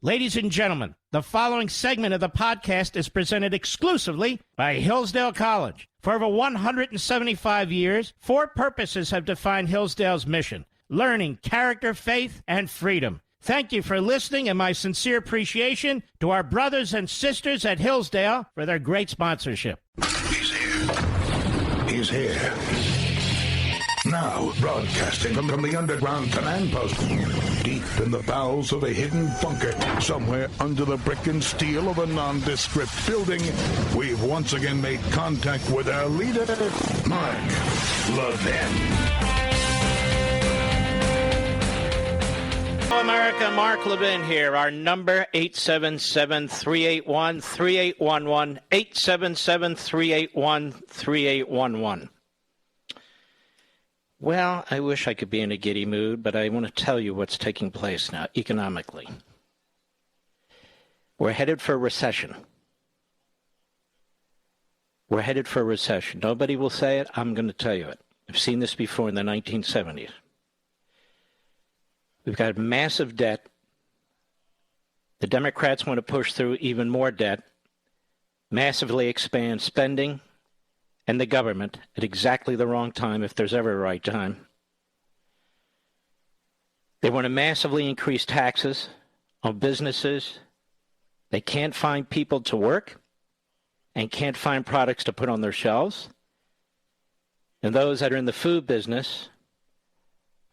Ladies and gentlemen, the following segment of the podcast is presented exclusively by Hillsdale College. For over 175 years, four purposes have defined Hillsdale's mission: learning, character, faith, and freedom. Thank you for listening, and my sincere appreciation to our brothers and sisters at Hillsdale for their great sponsorship. He's here. He's here. Now, broadcasting from the underground command post, deep in the bowels of a hidden bunker, somewhere under the brick and steel of a nondescript building, we've once again made contact with our leader, Mark Levin. Hello, America. Mark Levin here. Our number, 877-381-3811, 877-381-3811. Well, I wish I could be in a giddy mood, but I want to tell you what's taking place now economically. We're headed for a recession. We're headed for a recession. Nobody will say it. I'm going to tell you it. I've seen this before in the 1970s. We've got massive debt. The Democrats want to push through even more debt, massively expand spending and the government at exactly the wrong time, if there's ever a right time. They want to massively increase taxes on businesses. They can't find people to work and can't find products to put on their shelves. And those that are in the food business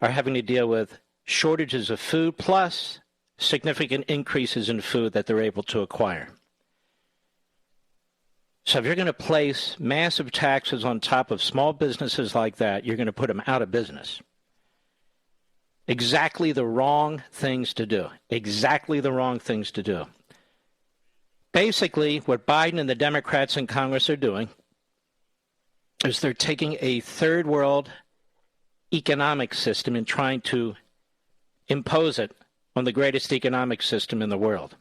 are having to deal with shortages of food plus significant increases in food that they're able to acquire. So if you're going to place massive taxes on top of small businesses like that, you're going to put them out of business. Exactly the wrong things to do. Exactly the wrong things to do. Basically, what Biden and the Democrats in Congress are doing is they're taking a third world economic system and trying to impose it on the greatest economic system in the world.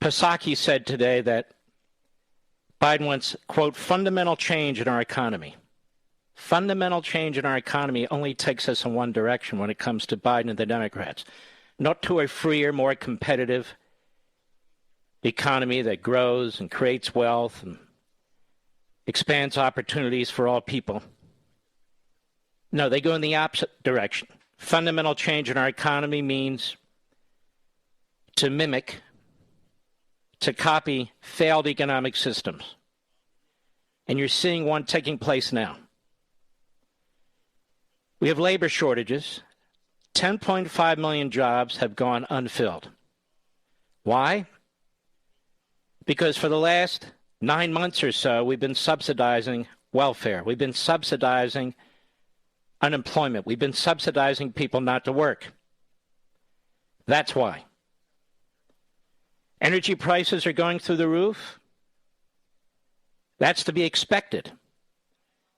Psaki said today that Biden wants, quote, fundamental change in our economy. Fundamental change in our economy only takes us in one direction when it comes to Biden and the Democrats. Not to a freer, more competitive economy that grows and creates wealth and expands opportunities for all people. No, they go in the opposite direction. Fundamental change in our economy means to mimic, to copy failed economic systems. And you're seeing one taking place now. We have labor shortages. 10.5 million jobs have gone unfilled. Why? Because for the last 9 months or so, we've been subsidizing welfare. We've been subsidizing unemployment. We've been subsidizing people not to work. That's why. Energy prices are going through the roof. That's to be expected.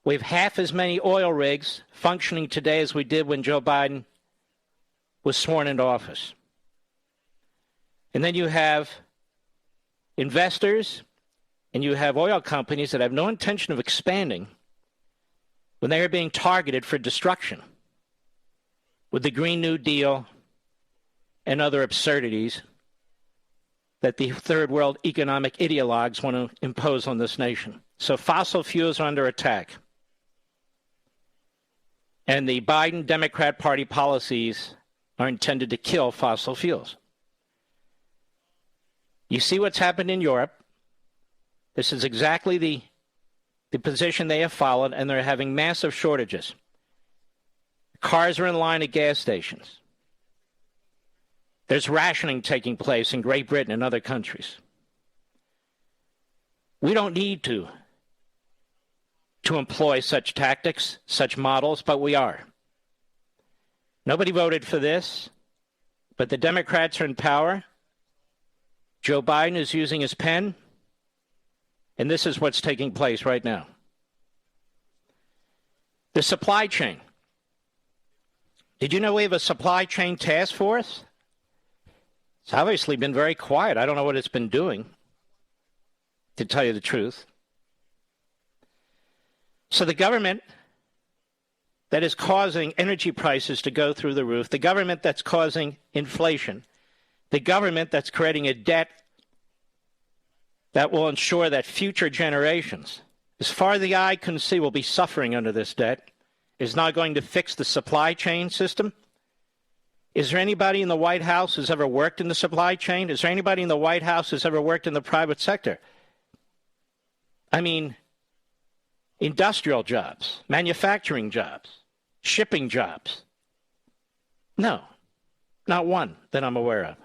We have half as many oil rigs functioning today as we did when Joe Biden was sworn into office. And then you have investors and you have oil companies that have no intention of expanding when they are being targeted for destruction with the Green New Deal and other absurdities that the third world economic ideologues want to impose on this nation. So fossil fuels are under attack. And the Biden Democrat Party policies are intended to kill fossil fuels. You see what's happened in Europe. This is exactly the position they have followed, and they're having massive shortages. Cars are in line at gas stations. There's rationing taking place in Great Britain and other countries. We don't need to employ such tactics, such models, but we are. Nobody voted for this, but the Democrats are in power. Joe Biden is using his pen, and this is what's taking place right now. The supply chain. Did you know we have a supply chain task force? It's obviously been very quiet. I don't know what it's been doing, to tell you the truth. So the government that is causing energy prices to go through the roof, the government that's causing inflation, the government that's creating a debt that will ensure that future generations, as far as the eye can see, will be suffering under this debt, is not going to fix the supply chain system? Is there anybody in the White House who's ever worked in the supply chain? Is there anybody in the White House who's ever worked in the private sector? I mean, industrial jobs, manufacturing jobs, shipping jobs. No, not one that I'm aware of.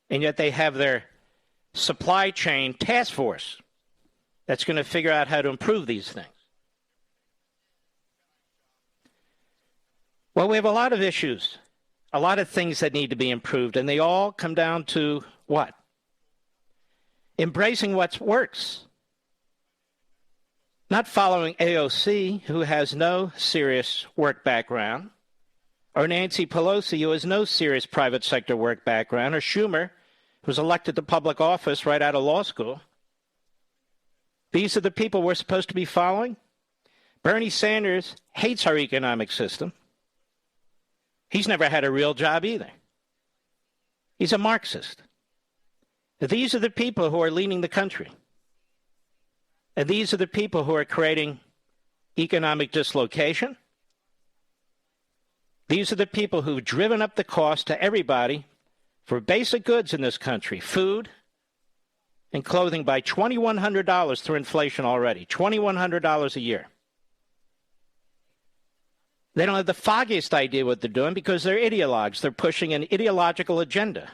And yet they have their supply chain task force that's going to figure out how to improve these things. Well, we have a lot of issues, a lot of things that need to be improved, and they all come down to what? Embracing what works. Not following AOC, who has no serious work background, or Nancy Pelosi, who has no serious private sector work background, or Schumer, who was elected to public office right out of law school. These are the people we're supposed to be following? Bernie Sanders hates our economic system. He's never had a real job either. He's a Marxist. These are the people who are leading the country. And these are the people who are creating economic dislocation. These are the people who've driven up the cost to everybody for basic goods in this country, food and clothing, by $2,100 through inflation already, $2,100 a year. They don't have the foggiest idea what they're doing because they're ideologues. They're pushing an ideological agenda.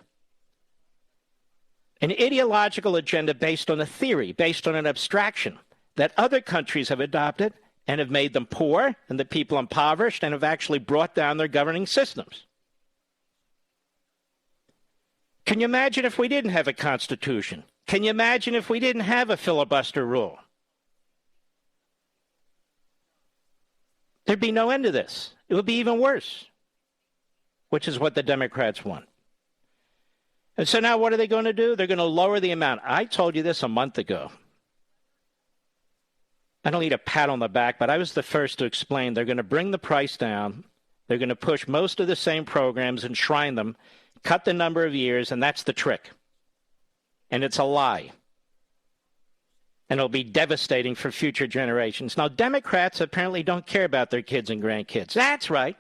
An ideological agenda based on a theory, based on an abstraction that other countries have adopted and have made them poor and the people impoverished and have actually brought down their governing systems. Can you imagine if we didn't have a constitution? Can you imagine if we didn't have a filibuster rule? There'd be no end to this. It would be even worse, which is what the Democrats want. And so now what are they going to do? They're going to lower the amount. I told you this a month ago. I don't need a pat on the back, but I was the first to explain they're going to bring the price down. They're going to push most of the same programs, enshrine them, cut the number of years, and that's the trick. And it's a lie. And it'll be devastating for future generations. Now, Democrats apparently don't care about their kids and grandkids. That's right.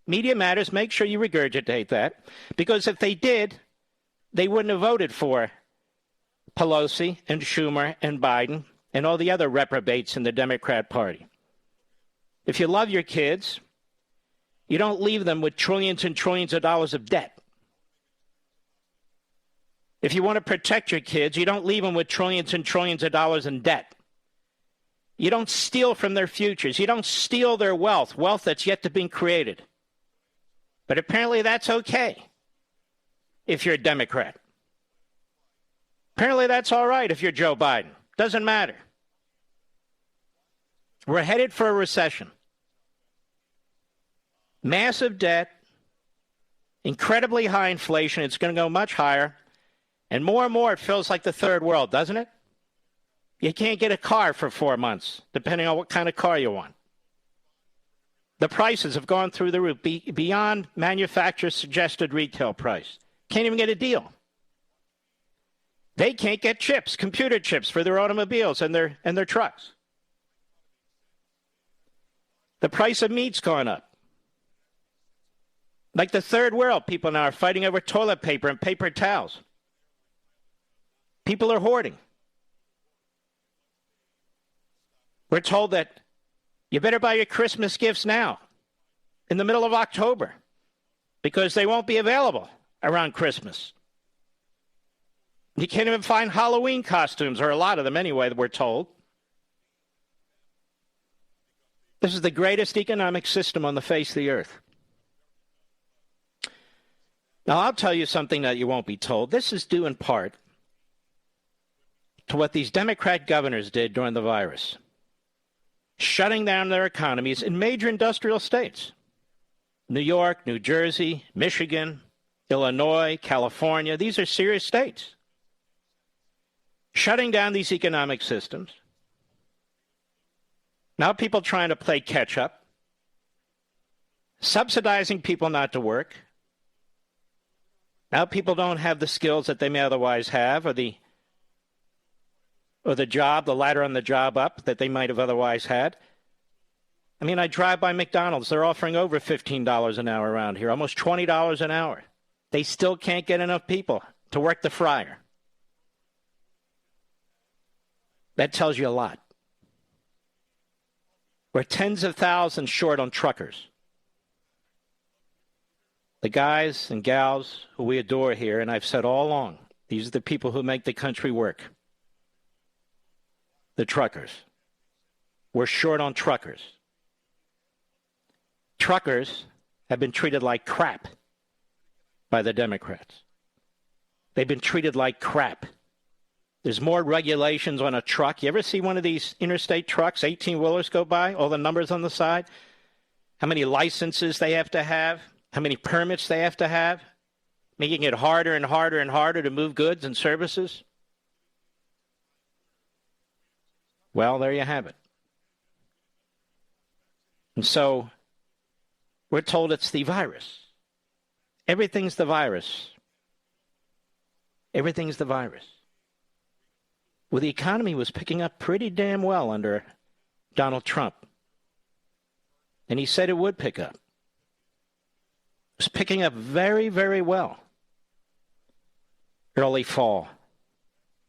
Media Matters, make sure you regurgitate that. Because if they did, they wouldn't have voted for Pelosi and Schumer and Biden and all the other reprobates in the Democrat Party. If you love your kids, you don't leave them with trillions and trillions of dollars of debt. If you want to protect your kids, you don't leave them with trillions and trillions of dollars in debt. You don't steal from their futures. You don't steal their wealth, wealth that's yet to be created. But apparently that's okay if you're a Democrat. Apparently that's all right if you're Joe Biden. Doesn't matter. We're headed for a recession. Massive debt, incredibly high inflation. It's going to go much higher. And more it feels like the third world, doesn't it? You can't get a car for 4 months, depending on what kind of car you want. The prices have gone through the roof, beyond manufacturer's suggested retail price. Can't even get a deal. They can't get chips, computer chips, for their automobiles and their trucks. The price of meat's gone up. Like the third world, people now are fighting over toilet paper and paper towels. People are hoarding. We're told that you better buy your Christmas gifts now, in the middle of October, because they won't be available around Christmas. You can't even find Halloween costumes, or a lot of them anyway, we're told. This is the greatest economic system on the face of the earth. Now, I'll tell you something that you won't be told. This is due in part to what these Democrat governors did during the virus, shutting down their economies in major industrial states. New York, New Jersey, Michigan, Illinois, California. These are serious states. Shutting down these economic systems. Now people trying to play catch up. Subsidizing people not to work. Now people don't have the skills that they may otherwise have, or the job, the ladder on the job up that they might have otherwise had. I mean, I drive by McDonald's. They're offering over $15 an hour around here, almost $20 an hour. They still can't get enough people to work the fryer. That tells you a lot. We're tens of thousands short on truckers. The guys and gals who we adore here, and I've said all along, these are the people who make the country work. The truckers. We're short on truckers. Truckers have been treated like crap by the Democrats. They've been treated like crap. There's more regulations on a truck. You ever see one of these interstate trucks, 18-wheelers go by, all the numbers on the side? How many licenses they have to have? How many permits they have to have? Making it harder and harder and harder to move goods and services? Well, there you have it. And so we're told it's the virus. Everything's the virus. Everything's the virus. Well, the economy was picking up pretty damn well under Donald Trump. And he said it would pick up. It was picking up very, very well. Early fall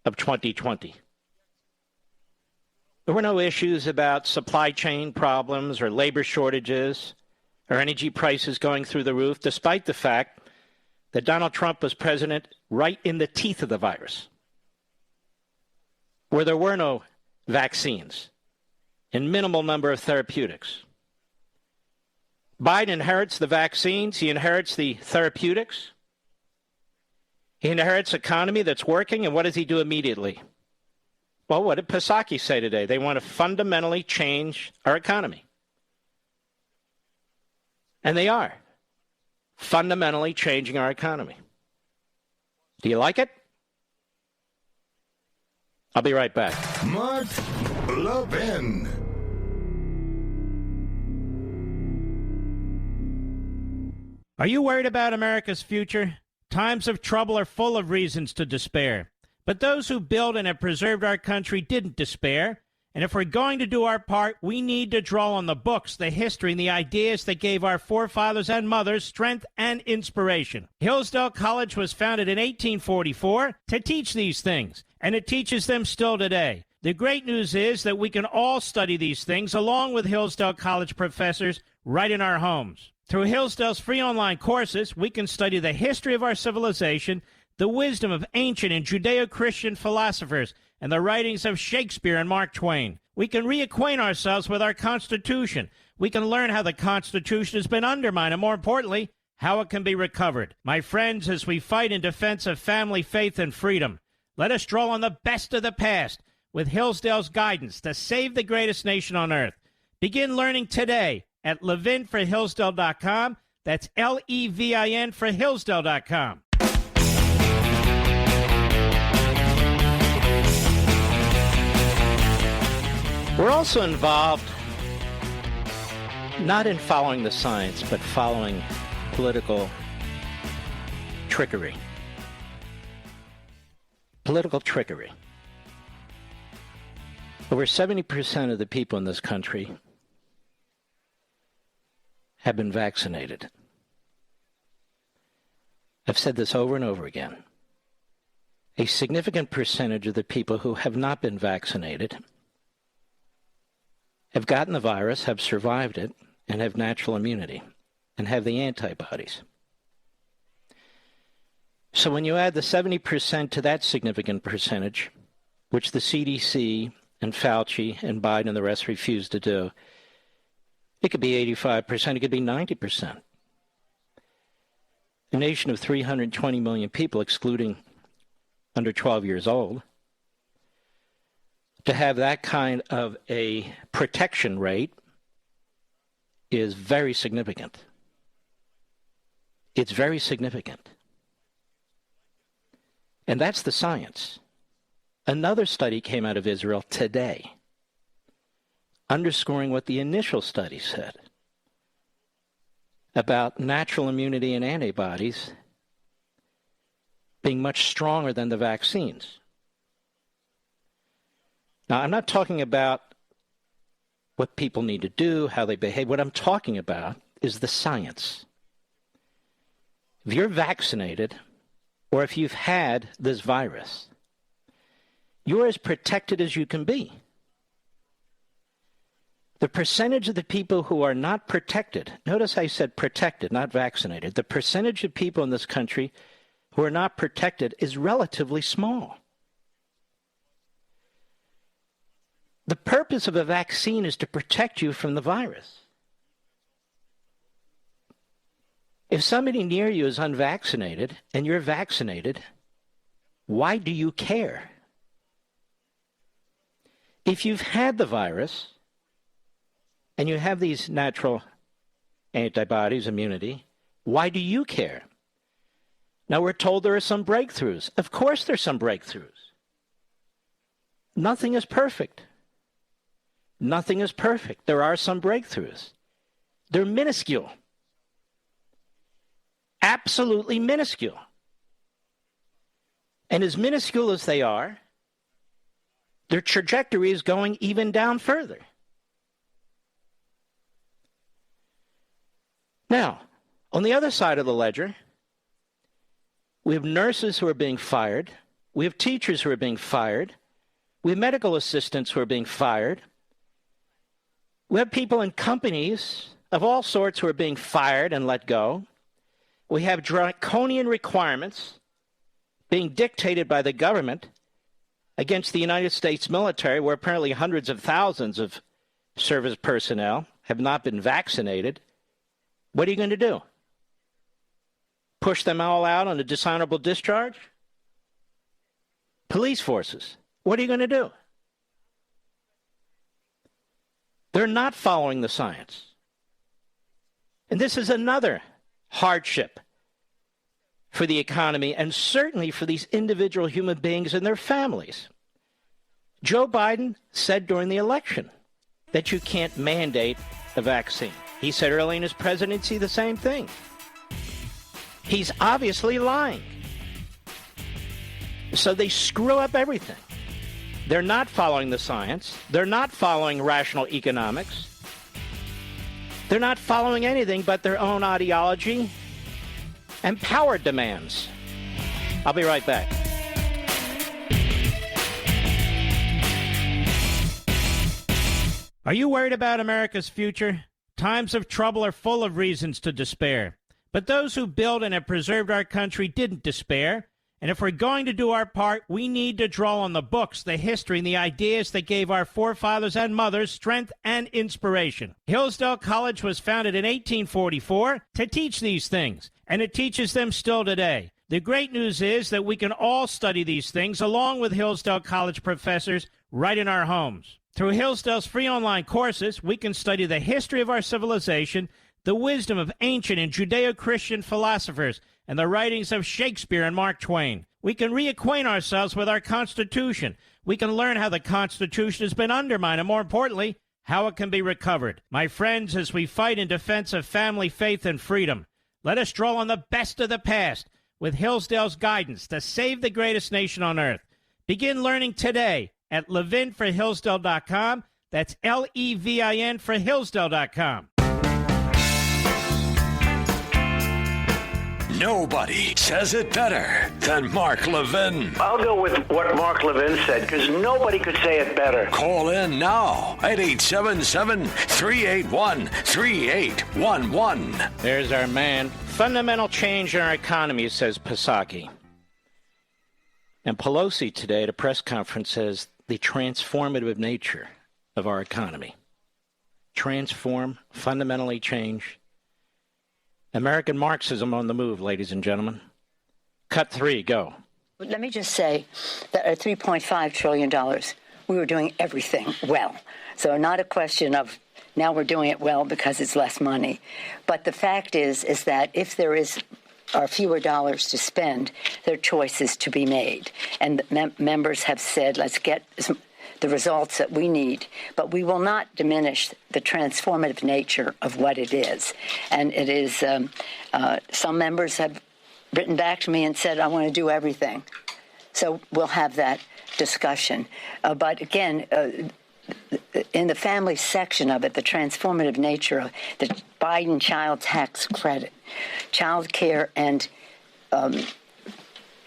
of 2020. There were no issues about supply chain problems or labor shortages or energy prices going through the roof, despite the fact that Donald Trump was president right in the teeth of the virus, where there were no vaccines and minimal number of therapeutics. Biden inherits the vaccines. He inherits the therapeutics. He inherits an economy that's working. And what does he do immediately? Well, what did Psaki say today? They want to fundamentally change our economy. And they are fundamentally changing our economy. Do you like it? I'll be right back. Mark Levin. Are you worried about America's future? Times of trouble are full of reasons to despair. But those who built and have preserved our country didn't despair. And if we're going to do our part, we need to draw on the books, the history, and the ideas that gave our forefathers and mothers strength and inspiration. Hillsdale College was founded in 1844 to teach these things, and it teaches them still today. The great news is that we can all study these things along with Hillsdale College professors right in our homes. Through Hillsdale's free online courses, we can study the history of our civilization, the wisdom of ancient and Judeo-Christian philosophers, and the writings of Shakespeare and Mark Twain. We can reacquaint ourselves with our Constitution. We can learn how the Constitution has been undermined, and more importantly, how it can be recovered. My friends, as we fight in defense of family, faith, and freedom, let us draw on the best of the past with Hillsdale's guidance to save the greatest nation on earth. Begin learning today at levinforhillsdale.com. That's Levin for Hillsdale.com. We're also involved not in following the science, but following political trickery. Political trickery. Over 70% of the people in this country have been vaccinated. I've said this over and over again. A significant percentage of the people who have not been vaccinated have gotten the virus, have survived it, and have natural immunity, and have the antibodies. So when you add the 70% to that significant percentage, which the CDC and Fauci and Biden and the rest refuse to do, it could be 85%, it could be 90%. A nation of 320 million people, excluding under 12 years old, to have that kind of a protection rate is very significant. It's very significant. And that's the science. Another study came out of Israel today, underscoring what the initial study said about natural immunity and antibodies being much stronger than the vaccines. Now, I'm not talking about what people need to do, how they behave. What I'm talking about is the science. If you're vaccinated, or if you've had this virus, you're as protected as you can be. The percentage of the people who are not protected, notice I said protected, not vaccinated, the percentage of people in this country who are not protected is relatively small. The purpose of a vaccine is to protect you from the virus. If somebody near you is unvaccinated and you're vaccinated, why do you care? If you've had the virus and you have these natural antibodies, immunity, why do you care? Now, we're told there are some breakthroughs. Of course there's some breakthroughs. Nothing is perfect. Nothing is perfect. There are some breakthroughs. They're minuscule. Absolutely minuscule. And as minuscule as they are, their trajectory is going even down further. Now, on the other side of the ledger, we have nurses who are being fired. We have teachers who are being fired. We have medical assistants who are being fired. We have people in companies of all sorts who are being fired and let go. We have draconian requirements being dictated by the government against the United States military, where apparently hundreds of thousands of service personnel have not been vaccinated. What are you going to do? Push them all out on a dishonorable discharge? Police forces, what are you going to do? They're not following the science. And this is another hardship for the economy and certainly for these individual human beings and their families. Joe Biden said during the election that you can't mandate a vaccine. He said early in his presidency the same thing. He's obviously lying. So they screw up everything. They're not following the science. They're not following rational economics. They're not following anything but their own ideology and power demands. I'll be right back. Are you worried about America's future? Times of trouble are full of reasons to despair. But those who built and have preserved our country didn't despair. And if we're going to do our part, we need to draw on the books, the history, and the ideas that gave our forefathers and mothers strength and inspiration. Hillsdale College was founded in 1844 to teach these things, and it teaches them still today. The great news is that we can all study these things along with Hillsdale College professors right in our homes. Through Hillsdale's free online courses, we can study the history of our civilization, the wisdom of ancient and Judeo-Christian philosophers, and the writings of Shakespeare and Mark Twain. We can reacquaint ourselves with our Constitution. We can learn how the Constitution has been undermined, and more importantly, how it can be recovered. My friends, as we fight in defense of family, faith, and freedom, let us draw on the best of the past with Hillsdale's guidance to save the greatest nation on earth. Begin learning today at ləヴɪn4hillsdale.com. That's L-E-V-I-N for Hillsdale.com. Nobody says it better than Mark Levin. I'll go with what Mark Levin said, because nobody could say it better. Call in now at 877-381-3811. There's our man. Fundamental change in our economy, says Psaki. And Pelosi today at a press conference says the transformative nature of our economy. Transform, fundamentally change. American Marxism on the move, ladies and gentlemen. Cut 3, go. Let me just say that at $3.5 trillion, we were doing everything well. So not a question of now we're doing it well because it's less money. But the fact is that if there are fewer dollars to spend, there are choices to be made. And members have said, let's get the results that we need, but we will not diminish the transformative nature of what it is. And it is, some members have written back to me and said, I want to do everything. So we'll have that discussion. But again, in the family section of it, the transformative nature of the Biden child tax credit, child care and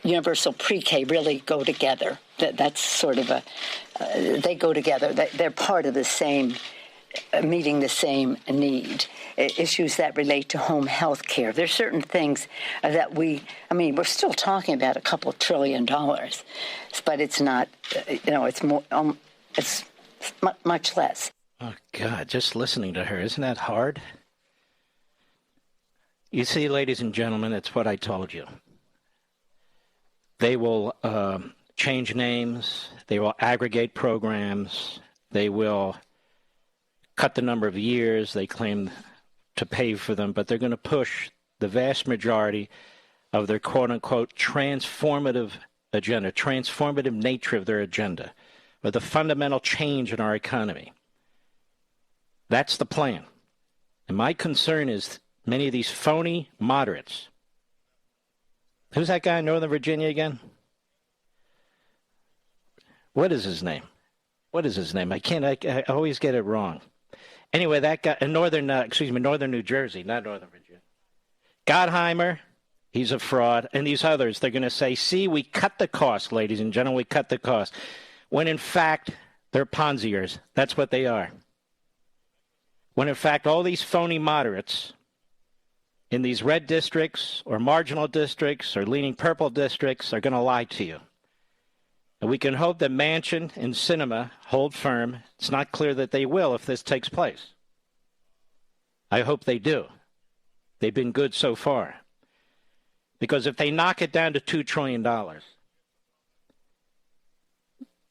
universal pre-K really go together. That's sort of they go together. They're part of the same, meeting the same need. Issues that relate to home health care. There's certain things that we're still talking about a couple $1 trillion, but it's not, it's more, it's much less. Oh, God, just listening to her, isn't that hard? You see, ladies and gentlemen, it's what I told you. They will change names. They will aggregate programs. They will cut the number of years they claim to pay for them, but they're going to push the vast majority of their quote-unquote transformative agenda, transformative nature of their agenda, or the fundamental change in our economy. That's the plan. And my concern is many of these phony moderates. Who's that guy in Northern Virginia again? What is his name? I always get it wrong. Anyway, that guy in Northern New Jersey, not Northern Virginia. Gottheimer, he's a fraud. And these others, they're going to say, see, we cut the cost, ladies and gentlemen, we cut the cost. When in fact, they're Ponziers. That's what they are. When in fact, all these phony moderates in these red districts or marginal districts or leaning purple districts are going to lie to you. And we can hope that Manchin and Sinema hold firm. It's not clear that they will if this takes place. I hope they do. They've been good so far. Because if they knock it down to $2 trillion,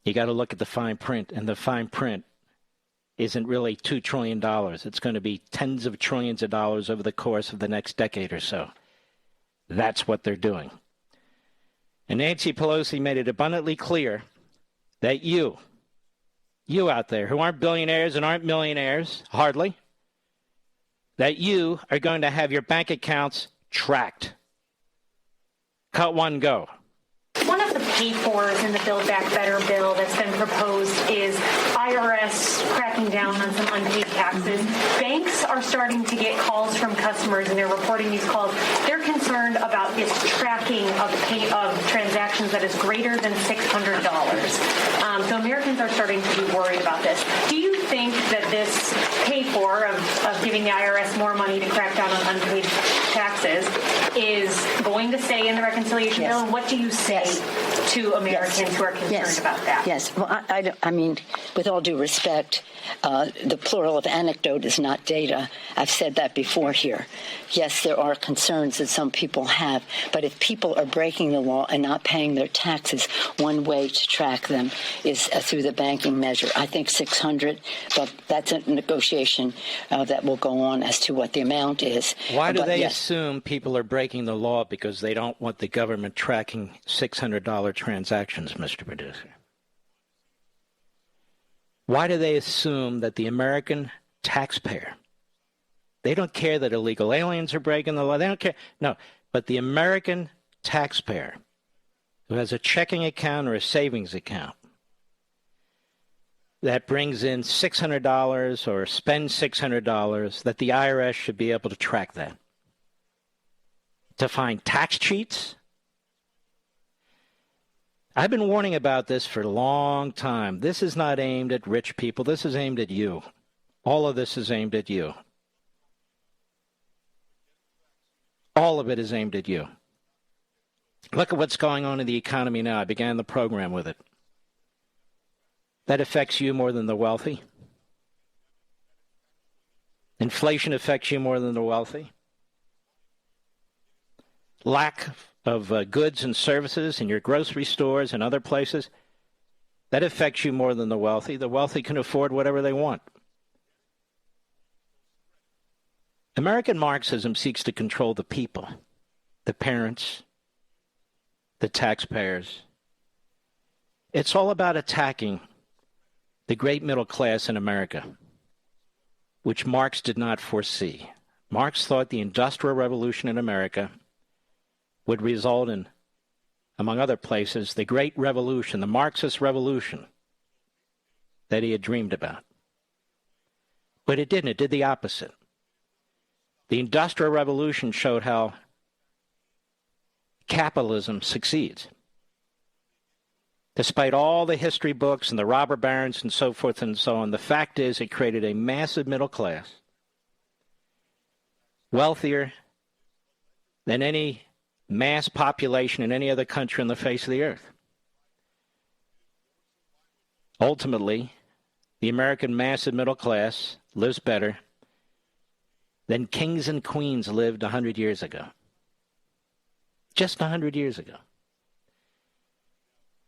you got to look at the fine print, and the fine print isn't really $2 trillion. It's going to be tens of trillions of dollars over the course of the next decade or so. That's what they're doing. And Nancy Pelosi made it abundantly clear that you out there who aren't billionaires and aren't millionaires, hardly, that you are going to have your bank accounts tracked. Cut one, go. One of the pay-fors in the Build Back Better bill that's been proposed is IRS cracking down on some unpaid taxes. Banks are starting to get calls from customers, and they're reporting these calls. They're concerned about this tracking of transactions that is greater than $600. So Americans are starting to be worried about this. Do you think that this pay-for of giving the IRS more money to crack down on unpaid taxes is going to stay in the reconciliation bill? And what do you say to Americans who are concerned about that? Yes. Well, I mean, with all due respect, the plural of anecdote is not data. I've said that before here. Yes, there are concerns that some people have, but if people are breaking the law and not paying their taxes, one way to track them is through the banking measure. I think 600, but that's a negotiation that will go on as to what the amount is. Why do they assume people are breaking the law because they don't want the government tracking $600 transactions, Mr. Producer? Why do they assume that the American taxpayer, they don't care that illegal aliens are breaking the law, they don't care, no, but the American taxpayer who has a checking account or a savings account that brings in $600 or spends $600, that the IRS should be able to track that? To find tax cheats? I've been warning about this for a long time. This is not aimed at rich people. This is aimed at you. All of this is aimed at you. All of it is aimed at you. Look at what's going on in the economy now. I began the program with it. That affects you more than the wealthy. Inflation affects you more than the wealthy. Lack of goods and services in your grocery stores and other places, that affects you more than the wealthy. The wealthy can afford whatever they want. American Marxism seeks to control the people, the parents, the taxpayers. It's all about attacking the great middle class in America, which Marx did not foresee. Marx thought the Industrial Revolution in America, would result in, among other places, the great revolution, the Marxist revolution that he had dreamed about. But it didn't. It did the opposite. The Industrial Revolution showed how capitalism succeeds. Despite all the history books and the robber barons and so forth and so on, the fact is it created a massive middle class, wealthier than any mass population in any other country on the face of the earth. Ultimately, the American massive middle class lives better than kings and queens lived 100 years ago. Just 100 years ago.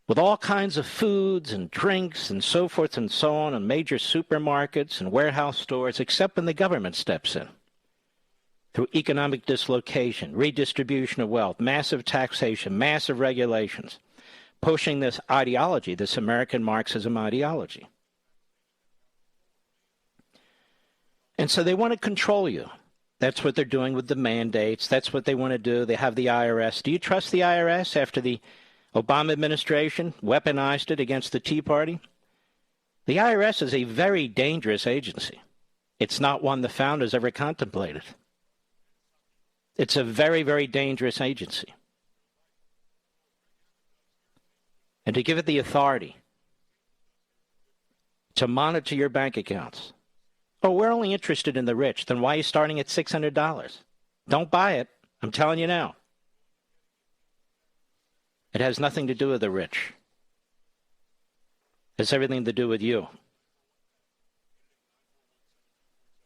With all kinds of foods and drinks and so forth and so on, and major supermarkets and warehouse stores, except when the government steps in. Through economic dislocation, redistribution of wealth, massive taxation, massive regulations, pushing this ideology, this American Marxism ideology. And so they want to control you. That's what they're doing with the mandates. That's what they want to do. They have the IRS. Do you trust the IRS after the Obama administration weaponized it against the Tea Party? The IRS is a very dangerous agency. It's not one the founders ever contemplated. It's a very, very dangerous agency. And to give it the authority to monitor your bank accounts. Oh, we're only interested in the rich. Then why are you starting at $600? Don't buy it. I'm telling you now. It has nothing to do with the rich. It has everything to do with you.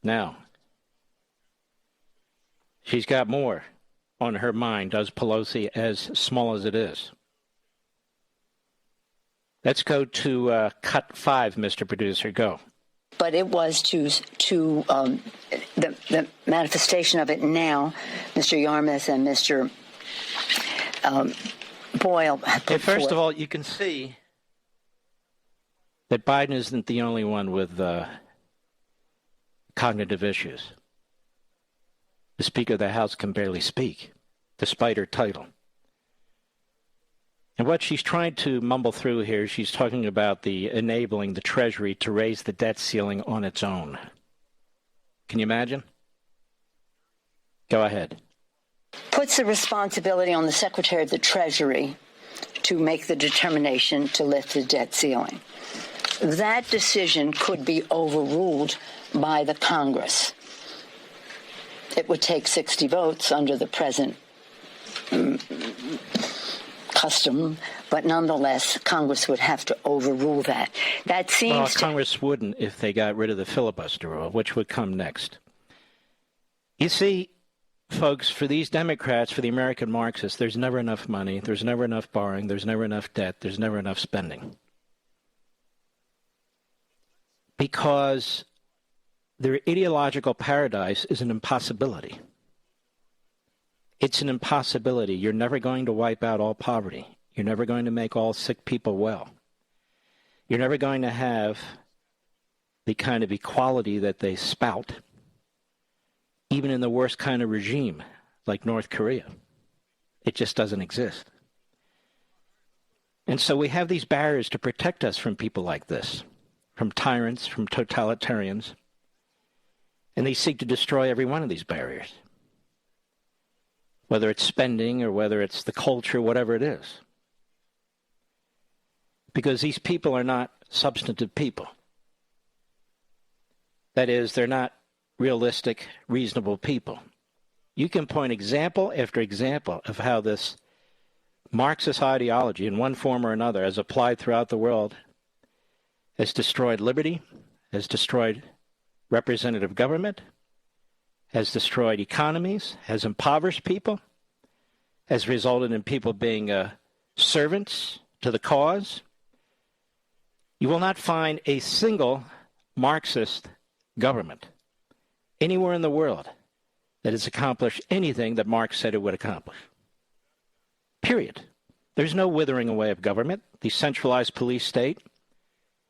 Now, she's got more on her mind, does Pelosi, as small as it is. Let's go to cut 5, Mr. Producer. Go. But it was the manifestation of it now, Mr. Yarmouth and Mr. Boyle. First of all, you can see that Biden isn't the only one with cognitive issues. The Speaker of the House can barely speak, despite her title. And what she's trying to mumble through here, she's talking about the enabling the Treasury to raise the debt ceiling on its own. Can you imagine? Go ahead. Puts the responsibility on the Secretary of the Treasury to make the determination to lift the debt ceiling. That decision could be overruled by the Congress. It would take 60 votes under the present custom, but nonetheless, Congress would have to overrule that. That seems Congress wouldn't if they got rid of the filibuster rule, which would come next. You see, folks, for these Democrats, for the American Marxists, there's never enough money, there's never enough borrowing, there's never enough debt, there's never enough spending. Because their ideological paradise is an impossibility. It's an impossibility. You're never going to wipe out all poverty. You're never going to make all sick people well. You're never going to have the kind of equality that they spout, even in the worst kind of regime, like North Korea. It just doesn't exist. And so we have these barriers to protect us from people like this, from tyrants, from totalitarians, and they seek to destroy every one of these barriers, whether it's spending or whether it's the culture, whatever it is. Because these people are not substantive people. That is, they're not realistic, reasonable people. You can point example after example of how this Marxist ideology, in one form or another, as applied throughout the world, has destroyed liberty, has destroyed representative government, has destroyed economies, has impoverished people, has resulted in people being servants to the cause. You will not find a single Marxist government anywhere in the world that has accomplished anything that Marx said it would accomplish. Period. There's no withering away of government. The centralized police state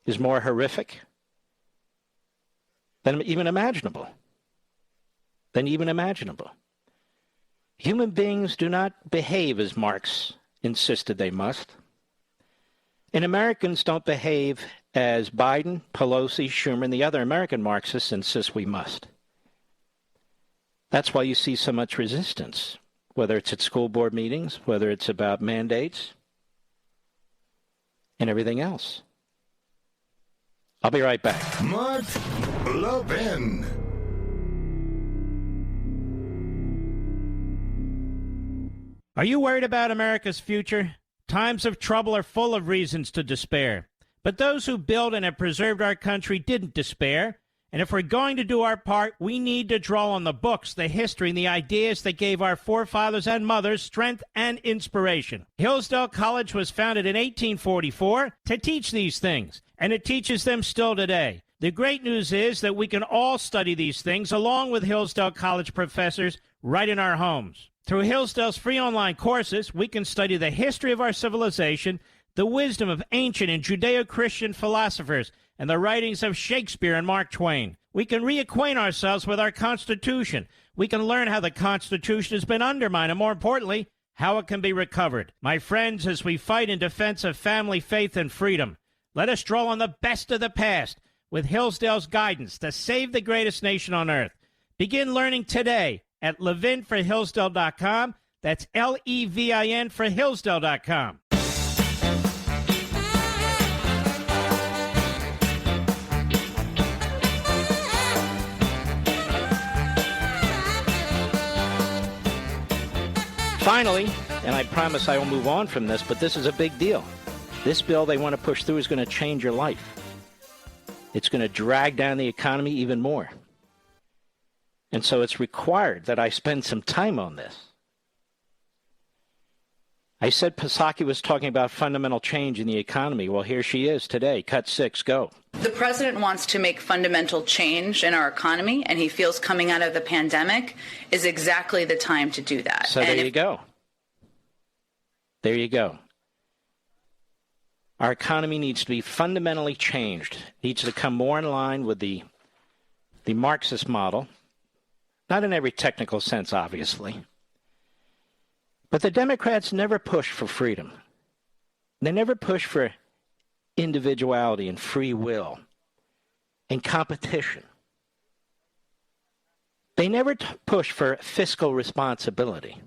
is more horrific than even imaginable. Human beings do not behave as Marx insisted they must. And Americans don't behave as Biden, Pelosi, Schumer, and the other American Marxists insist we must. That's why you see so much resistance, whether it's at school board meetings, whether it's about mandates, and everything else. I'll be right back. Mark Levin. Are you worried about America's future? Times of trouble are full of reasons to despair. But those who built and have preserved our country didn't despair. And if we're going to do our part, we need to draw on the books, the history, and the ideas that gave our forefathers and mothers strength and inspiration. Hillsdale College was founded in 1844 to teach these things, and it teaches them still today. The great news is that we can all study these things along with Hillsdale College professors right in our homes. Through Hillsdale's free online courses, we can study the history of our civilization, the wisdom of ancient and Judeo-Christian philosophers, and the writings of Shakespeare and Mark Twain. We can reacquaint ourselves with our Constitution. We can learn how the Constitution has been undermined, and more importantly, how it can be recovered. My friends, as we fight in defense of family, faith, and freedom, let us draw on the best of the past with Hillsdale's guidance to save the greatest nation on earth. Begin learning today at levinforhillsdale.com. That's Levin for Hillsdale.com. Finally, and I promise I will move on from this, but this is a big deal. This bill they want to push through is going to change your life. It's going to drag down the economy even more. And so it's required that I spend some time on this. I said Psaki was talking about fundamental change in the economy. Well, here she is today. Cut 6, go. The president wants to make fundamental change in our economy, and he feels coming out of the pandemic is exactly the time to do that. So there you go. There you go. Our economy needs to be fundamentally changed. It needs to come more in line with the Marxist model. Not in every technical sense, obviously. But the Democrats never push for freedom. They never push for individuality and free will and competition. They never push for fiscal responsibility.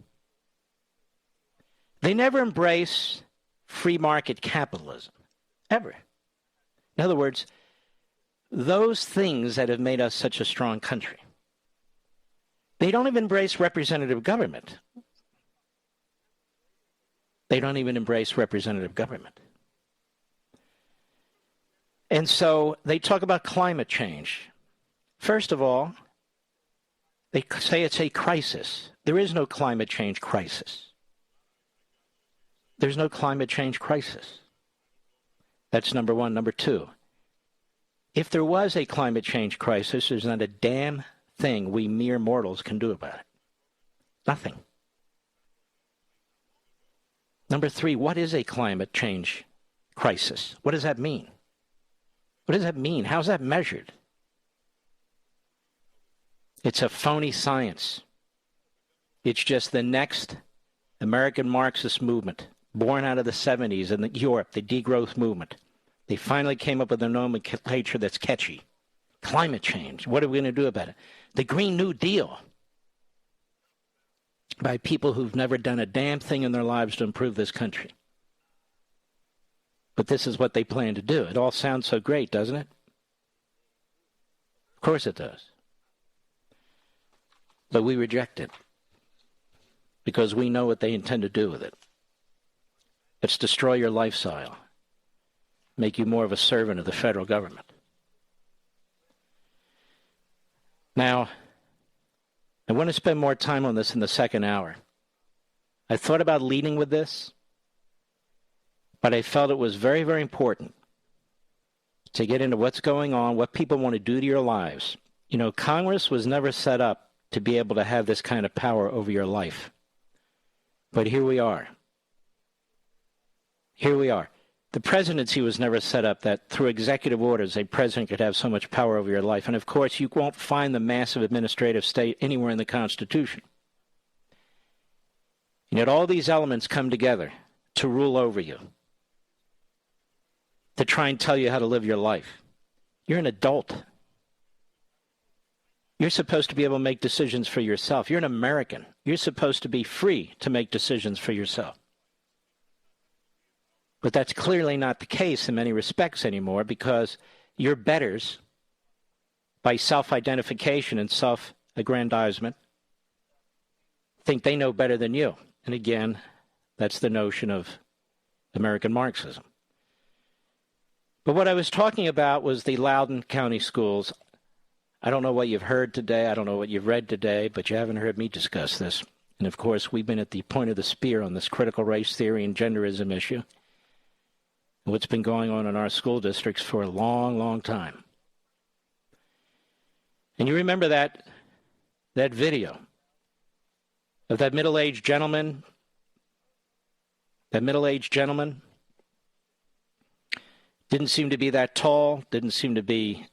They never embrace free market capitalism, ever. In other words, those things that have made us such a strong country. They don't even embrace representative government. They don't even embrace representative government. And so they talk about climate change. First of all, they say it's a crisis. There is no climate change crisis. There's no climate change crisis. That's number one. Number two, if there was a climate change crisis, there's not a damn thing we mere mortals can do about it. Nothing. Number three, what is a climate change crisis? What does that mean? What does that mean? How's that measured? It's a phony science. It's just the next American Marxist movement, born out of the 70s in Europe, the degrowth movement. They finally came up with a nomenclature that's catchy. Climate change. What are we going to do about it? The Green New Deal. By people who've never done a damn thing in their lives to improve this country. But this is what they plan to do. It all sounds so great, doesn't it? Of course it does. But we reject it. Because we know what they intend to do with it. It's destroy your lifestyle. Make you more of a servant of the federal government. Now, I want to spend more time on this in the second hour. I thought about leading with this, but I felt it was very, very important to get into what's going on, what people want to do to your lives. You know, Congress was never set up to be able to have this kind of power over your life. But here we are. Here we are. The presidency was never set up that through executive orders a president could have so much power over your life. And of course, you won't find the massive administrative state anywhere in the Constitution. And yet all these elements come together to rule over you, to try and tell you how to live your life. You're an adult. You're supposed to be able to make decisions for yourself. You're an American. You're supposed to be free to make decisions for yourself. But that's clearly not the case in many respects anymore, because your betters, by self-identification and self-aggrandizement, think they know better than you. And again, that's the notion of American Marxism. But what I was talking about was the Loudoun County schools. I don't know what you've heard today. I don't know what you've read today, but you haven't heard me discuss this. And of course, we've been at the point of the spear on this critical race theory and genderism issue, what's been going on in our school districts for a long, long time. And you remember that video of that middle-aged gentleman, didn't seem to be that tall, didn't seem to be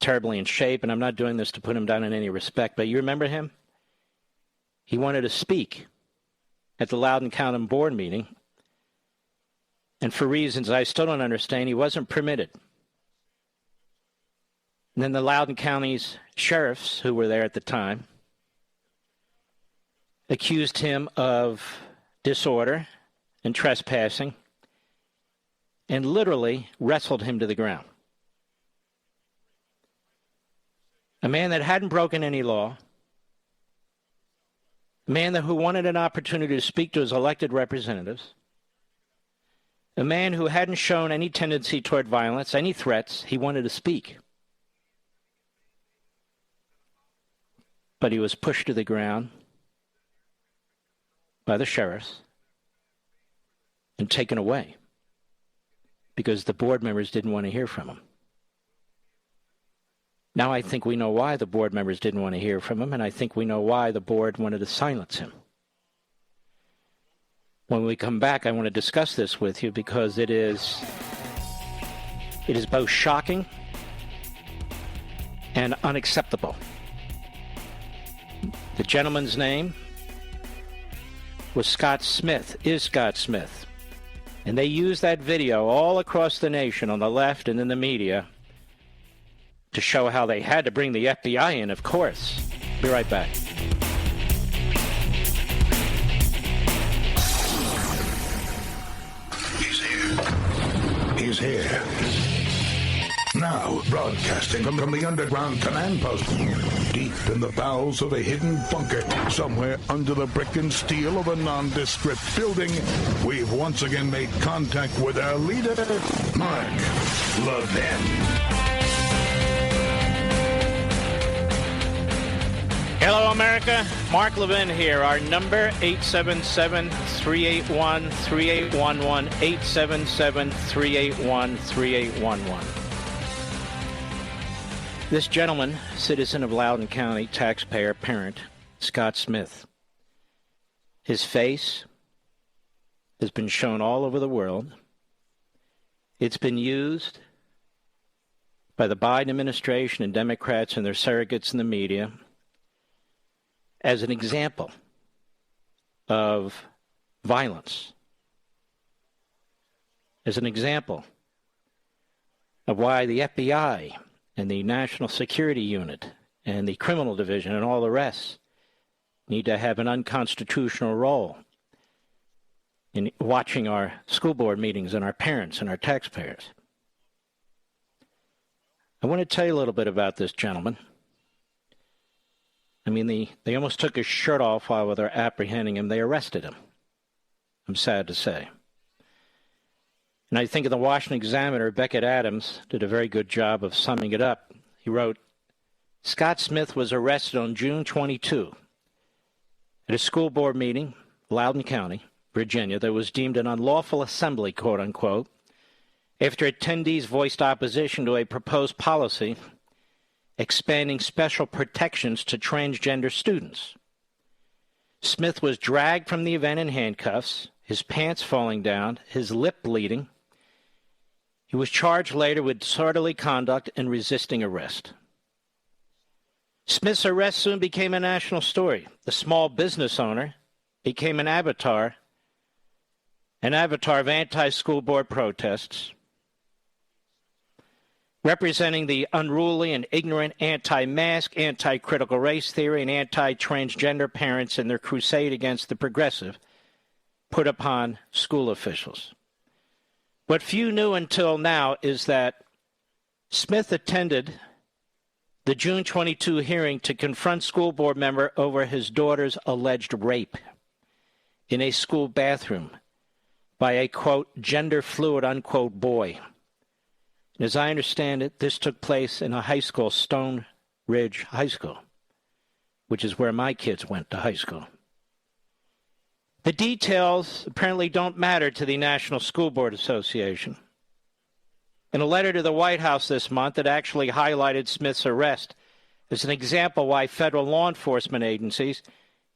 terribly in shape, and I'm not doing this to put him down in any respect, but you remember him? He wanted to speak at the Loudoun County Board meeting, and for reasons I still don't understand, he wasn't permitted. And then the Loudoun County's sheriffs, who were there at the time, accused him of disorder and trespassing and literally wrestled him to the ground. A man that hadn't broken any law, a man who wanted an opportunity to speak to his elected representatives, a man who hadn't shown any tendency toward violence, any threats. He wanted to speak. But he was pushed to the ground by the sheriffs and taken away because the board members didn't want to hear from him. Now I think we know why the board members didn't want to hear from him, and I think we know why the board wanted to silence him. When we come back, I want to discuss this with you because it is both shocking and unacceptable. The gentleman's name was Scott Smith, is Scott Smith. And they used that video all across the nation on the left and in the media to show how they had to bring the FBI in, of course. Be right back. He's here. Now, broadcasting from the underground command post, deep in the bowels of a hidden bunker, somewhere under the brick and steel of a nondescript building, we've once again made contact with our leader, Mark Levin. Hello, America. Mark Levin here. Our number, 877-381-3811, 877-381-3811. This gentleman, citizen of Loudoun County, taxpayer, parent, Scott Smith, his face has been shown all over the world. It's been used by the Biden administration and Democrats and their surrogates in the media as an example of violence, as an example of why the FBI and the National Security Unit and the Criminal Division and all the rest need to have an unconstitutional role in watching our school board meetings and our parents and our taxpayers. I want to tell you a little bit about this gentleman. I mean, they almost took his shirt off while they were apprehending him. They arrested him, I'm sad to say. And I think in the Washington Examiner, Beckett Adams did a very good job of summing it up. He wrote, Scott Smith was arrested on June 22 at a school board meeting, Loudoun County, Virginia, that was deemed an unlawful assembly, quote unquote, after attendees voiced opposition to a proposed policy expanding special protections to transgender students. Smith was dragged from the event in handcuffs, his pants falling down, his lip bleeding. He was charged later with disorderly conduct and resisting arrest. Smith's arrest soon became a national story. The small business owner became an avatar of anti-school board protests, representing the unruly and ignorant anti-mask, anti-critical race theory, and anti-transgender parents in their crusade against the progressive put upon school officials. What few knew until now is that Smith attended the June 22 hearing to confront school board member over his daughter's alleged rape in a school bathroom by a, quote, gender-fluid, unquote, boy. And as I understand it, this took place in a high school, Stone Ridge High School, which is where my kids went to high school. The details apparently don't matter to the National School Board Association. In a letter to the White House this month, it actually highlighted Smith's arrest as an example why federal law enforcement agencies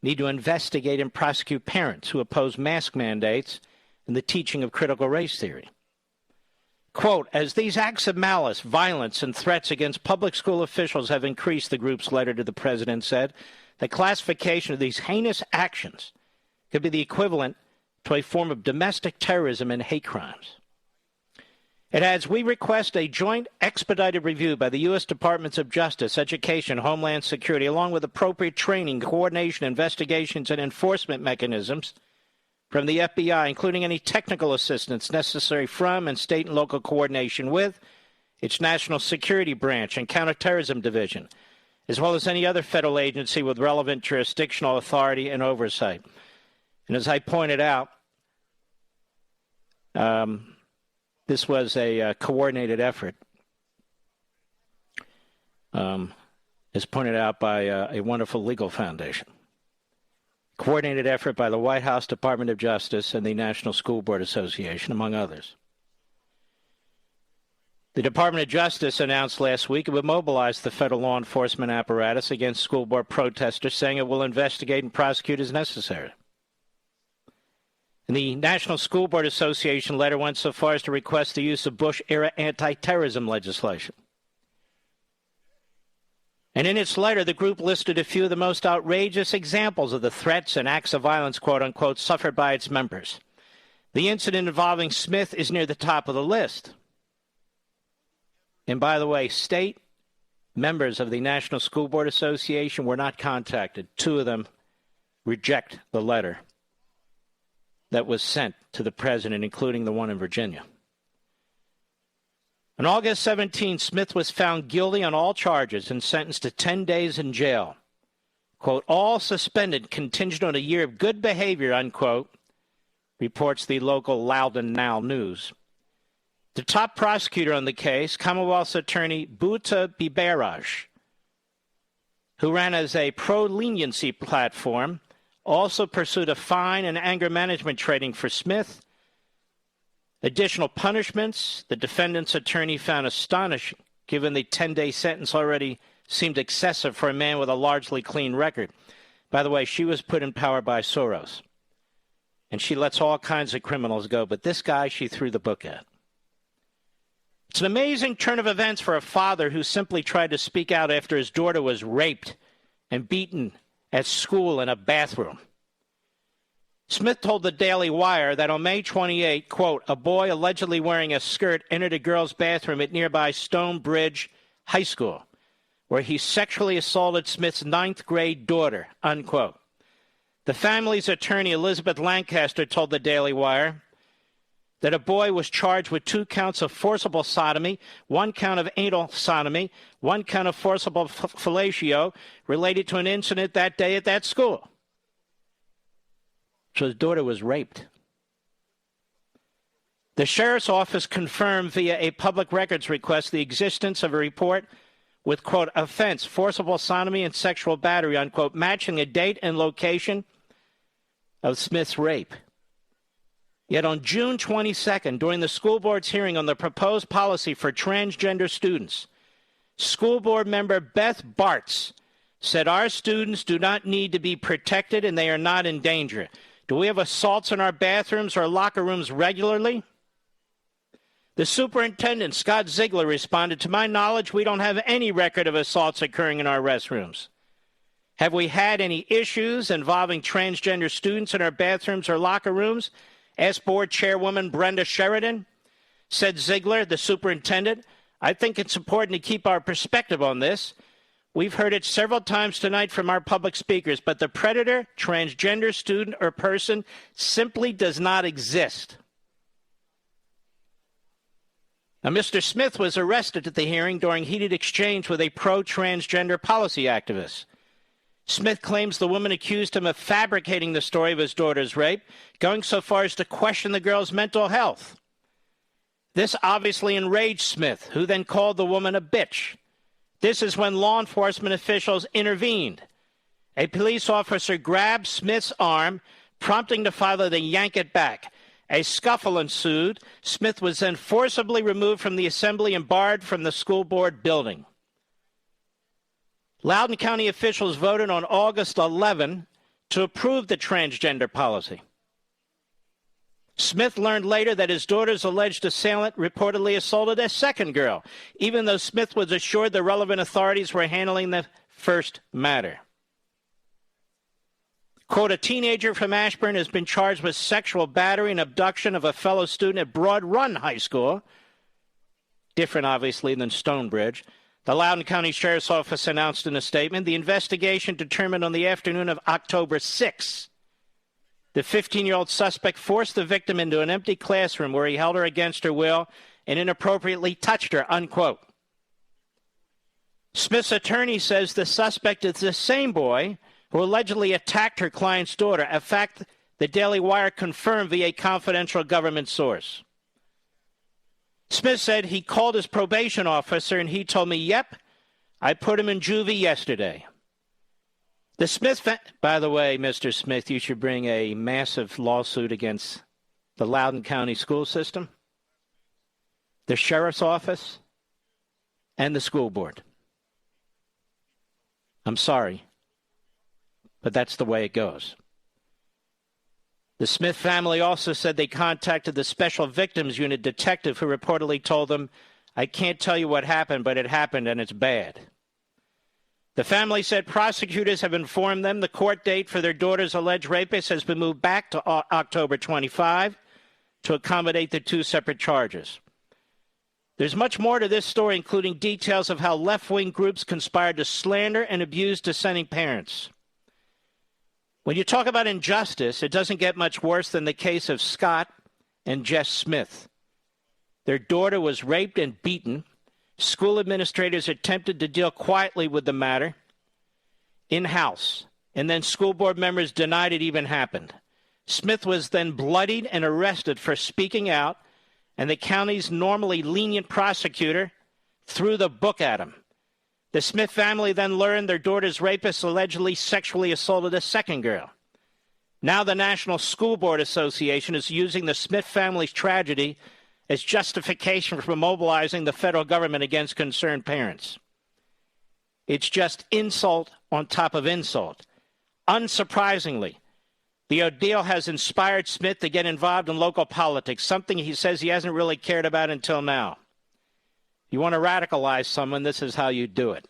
need to investigate and prosecute parents who oppose mask mandates and the teaching of critical race theory. Quote, as these acts of malice, violence, and threats against public school officials have increased, the group's letter to the president said, the classification of these heinous actions could be the equivalent to a form of domestic terrorism and hate crimes. It adds, we request a joint expedited review by the U.S. Departments of Justice, Education, Homeland Security, along with appropriate training, coordination, investigations, and enforcement mechanisms from the FBI, including any technical assistance necessary from and state and local coordination with its National Security Branch and Counterterrorism Division, as well as any other federal agency with relevant jurisdictional authority and oversight. And as I pointed out, this was a coordinated effort, as pointed out by a wonderful legal foundation. Coordinated effort by the White House, Department of Justice, and the National School Board Association, among others. The Department of Justice announced last week it would mobilize the federal law enforcement apparatus against school board protesters, saying it will investigate and prosecute as necessary. And the National School Board Association letter went so far as to request the use of Bush-era anti-terrorism legislation. And in its letter, the group listed a few of the most outrageous examples of the threats and acts of violence, quote-unquote, suffered by its members. The incident involving Smith is near the top of the list. And by the way, state members of the National School Board Association were not contacted. Two of them reject the letter that was sent to the president, including the one in Virginia. On August 17, Smith was found guilty on all charges and sentenced to 10 days in jail. Quote, all suspended contingent on a year of good behavior, unquote, reports the local Loudoun Now News. The top prosecutor on the case, Commonwealth's attorney Bhuta Biberaj, who ran as a pro-leniency platform, also pursued a fine and anger management training for Smith. Additional punishments the defendant's attorney found astonishing, given the 10-day sentence already seemed excessive for a man with a largely clean record. By the way, she was put in power by Soros, and she lets all kinds of criminals go, but this guy she threw the book at. It's an amazing turn of events for a father who simply tried to speak out after his daughter was raped and beaten at school in a bathroom. Smith told the Daily Wire that on May 28, quote, a boy allegedly wearing a skirt entered a girl's bathroom at nearby Stonebridge High School, where he sexually assaulted Smith's 9th grade daughter, unquote. The family's attorney, Elizabeth Lancaster, told the Daily Wire that a boy was charged with 2 counts of forcible sodomy, 1 count of anal sodomy, 1 count of forcible fellatio related to an incident that day at that school. So his daughter was raped. The sheriff's office confirmed via a public records request the existence of a report with, quote, offense, forcible sodomy and sexual battery, unquote, matching a date and location of Smith's rape. Yet on June 22nd, during the school board's hearing on the proposed policy for transgender students, school board member Beth Bartz said our students do not need to be protected and they are not in danger. Do we have assaults in our bathrooms or locker rooms regularly? The superintendent, Scott Ziegler, responded, to my knowledge, we don't have any record of assaults occurring in our restrooms. Have we had any issues involving transgender students in our bathrooms or locker rooms? Asked board chairwoman Brenda Sheridan. Said Ziegler, the superintendent, I think it's important to keep our perspective on this. We've heard it several times tonight from our public speakers, but the predator, transgender student or person simply does not exist. Now, Mr. Smith was arrested at the hearing during heated exchange with a pro-transgender policy activist. Smith claims the woman accused him of fabricating the story of his daughter's rape, going so far as to question the girl's mental health. This obviously enraged Smith, who then called the woman a bitch. This is when law enforcement officials intervened. A police officer grabbed Smith's arm, prompting the father to yank it back. A scuffle ensued. Smith was then forcibly removed from the assembly and barred from the school board building. Loudoun County officials voted on August 11 to approve the transgender policy. Smith learned later that his daughter's alleged assailant reportedly assaulted a second girl, even though Smith was assured the relevant authorities were handling the first matter. Quote, a teenager from Ashburn has been charged with sexual battery and abduction of a fellow student at Broad Run High School. Different, obviously, than Stonebridge. The Loudoun County Sheriff's Office announced in a statement, the investigation determined on the afternoon of October 6. The 15-year-old suspect forced the victim into an empty classroom where he held her against her will and inappropriately touched her, unquote. Smith's attorney says the suspect is the same boy who allegedly attacked her client's daughter, a fact the Daily Wire confirmed via a confidential government source. Smith said he called his probation officer and he told me, yep, I put him in juvie yesterday. The Smith, by the way, Mr. Smith, you should bring a massive lawsuit against the Loudoun County school system, the sheriff's office, and the school board. I'm sorry, but that's the way it goes. The Smith family also said they contacted the Special Victims Unit detective who reportedly told them, I can't tell you what happened, but it happened and it's bad. The family said prosecutors have informed them the court date for their daughter's alleged rapist has been moved back to October 25 to accommodate the two separate charges. There's much more to this story, including details of how left-wing groups conspired to slander and abuse dissenting parents. When you talk about injustice, it doesn't get much worse than the case of Scott and Jess Smith. Their daughter was raped and beaten. School administrators attempted to deal quietly with the matter in-house, and then school board members denied it even happened. Smith was then bloodied and arrested for speaking out, and the county's normally lenient prosecutor threw the book at him. The Smith family then learned their daughter's rapist allegedly sexually assaulted a second girl. Now the National School Board Association is using the Smith family's tragedy as justification for mobilizing the federal government against concerned parents. It's just insult on top of insult. Unsurprisingly, the ordeal has inspired Smith to get involved in local politics, something he says he hasn't really cared about until now. You want to radicalize someone, this is how you do it.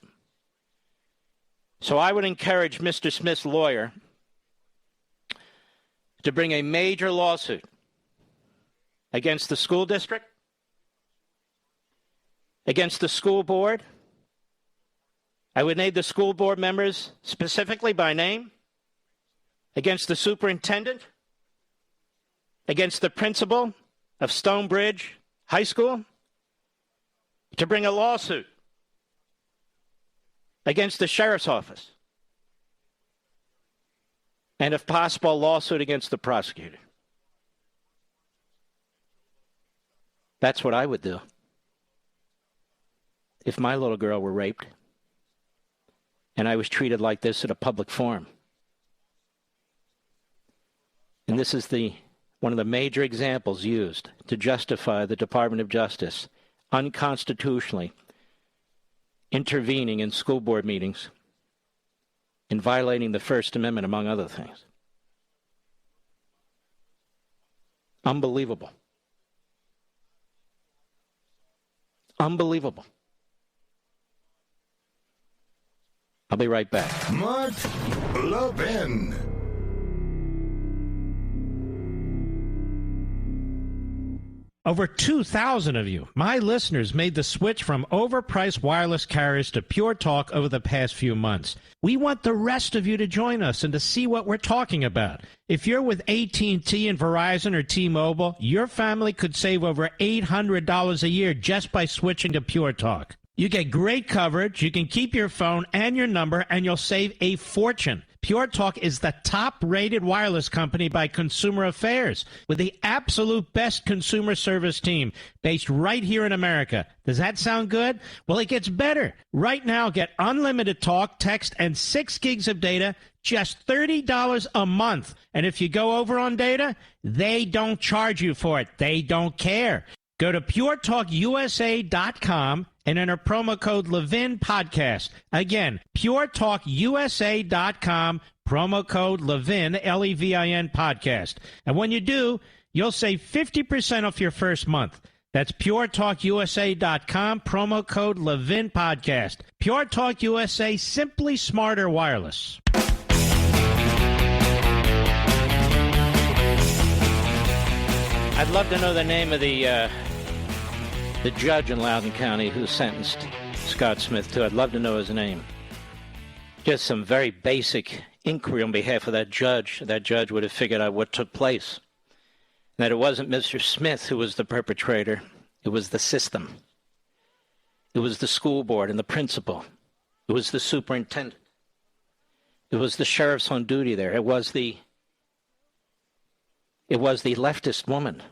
So I would encourage Mr. Smith's lawyer to bring a major lawsuit against the school district, against the school board. I would name the school board members specifically by name, against the superintendent, against the principal of Stonebridge High School, to bring a lawsuit against the sheriff's office, and if possible, a lawsuit against the prosecutor. That's what I would do if my little girl were raped and I was treated like this at a public forum. And this is one of the major examples used to justify the Department of Justice unconstitutionally intervening in school board meetings and violating the First Amendment, among other things. Unbelievable. Unbelievable. I'll be right back. Mark Levin. Over 2,000 of you, my listeners, made the switch from overpriced wireless carriers to Pure Talk over the past few months. We want the rest of you to join us and to see what we're talking about. If you're with AT&T and Verizon or T-Mobile, your family could save over $800 a year just by switching to Pure Talk. You get great coverage, you can keep your phone and your number, and you'll save a fortune. Pure Talk is the top-rated wireless company by Consumer Affairs with the absolute best consumer service team based right here in America. Does that sound good? Well, it gets better. Right now, get unlimited talk, text, and 6 gigs of data, just $30 a month. And if you go over on data, they don't charge you for it. They don't care. Go to puretalkusa.com and enter promo code Levin Podcast. Again, puretalkusa.com, promo code Levin, Levin Podcast. And when you do, you'll save 50% off your first month. That's puretalkusa.com, promo code Levin Podcast. Pure Talk USA, simply smarter wireless. I'd love to know the name of the judge in Loudoun County who sentenced Scott Smith to. I'd love to know his name. Just some very basic inquiry on behalf of that judge. That judge would have figured out what took place. That it wasn't Mr. Smith who was the perpetrator. It was the system. It was the school board and the principal. It was the superintendent. It was the sheriffs on duty there. It was the leftist woman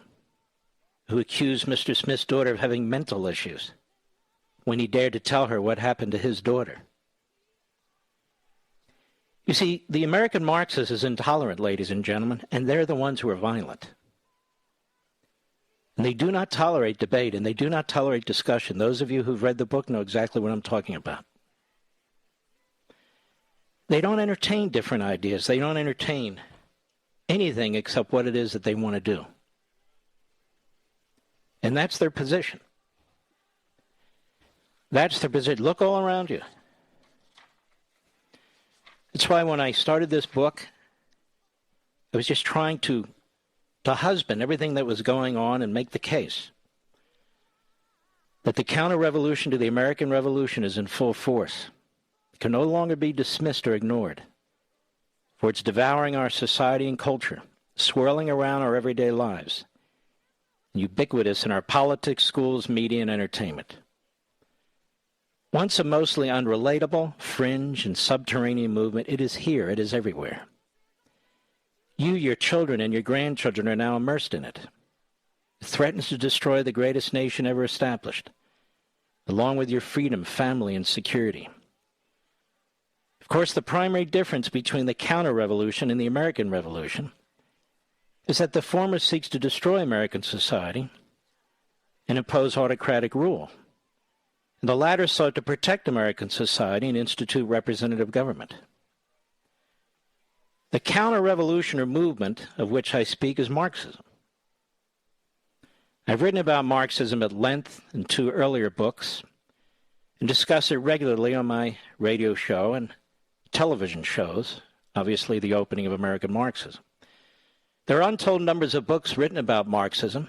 who accused Mr. Smith's daughter of having mental issues when he dared to tell her what happened to his daughter. You see, the American Marxist is intolerant, ladies and gentlemen, and they're the ones who are violent. And they do not tolerate debate, and they do not tolerate discussion. Those of you who've read the book know exactly what I'm talking about. They don't entertain different ideas. They don't entertain anything except what it is that they want to do. And that's their position. That's their position. Look all around you. That's why when I started this book, I was just trying to husband everything that was going on and make the case that the counter-revolution to the American Revolution is in full force. It can no longer be dismissed or ignored, for it's devouring our society and culture, swirling around our everyday lives, ubiquitous in our politics, schools, media, and entertainment. Once a mostly unrelatable, fringe, and subterranean movement, it is here, it is everywhere. You, your children, and your grandchildren are now immersed in it. It threatens to destroy the greatest nation ever established, along with your freedom, family, and security. Of course, the primary difference between the counter-revolution and the American Revolution is that the former seeks to destroy American society and impose autocratic rule, and the latter sought to protect American society and institute representative government. The counter-revolutionary movement of which I speak is Marxism. I've written about Marxism at length in 2 earlier books and discuss it regularly on my radio show and television shows, obviously the opening of American Marxism. There are untold numbers of books written about Marxism,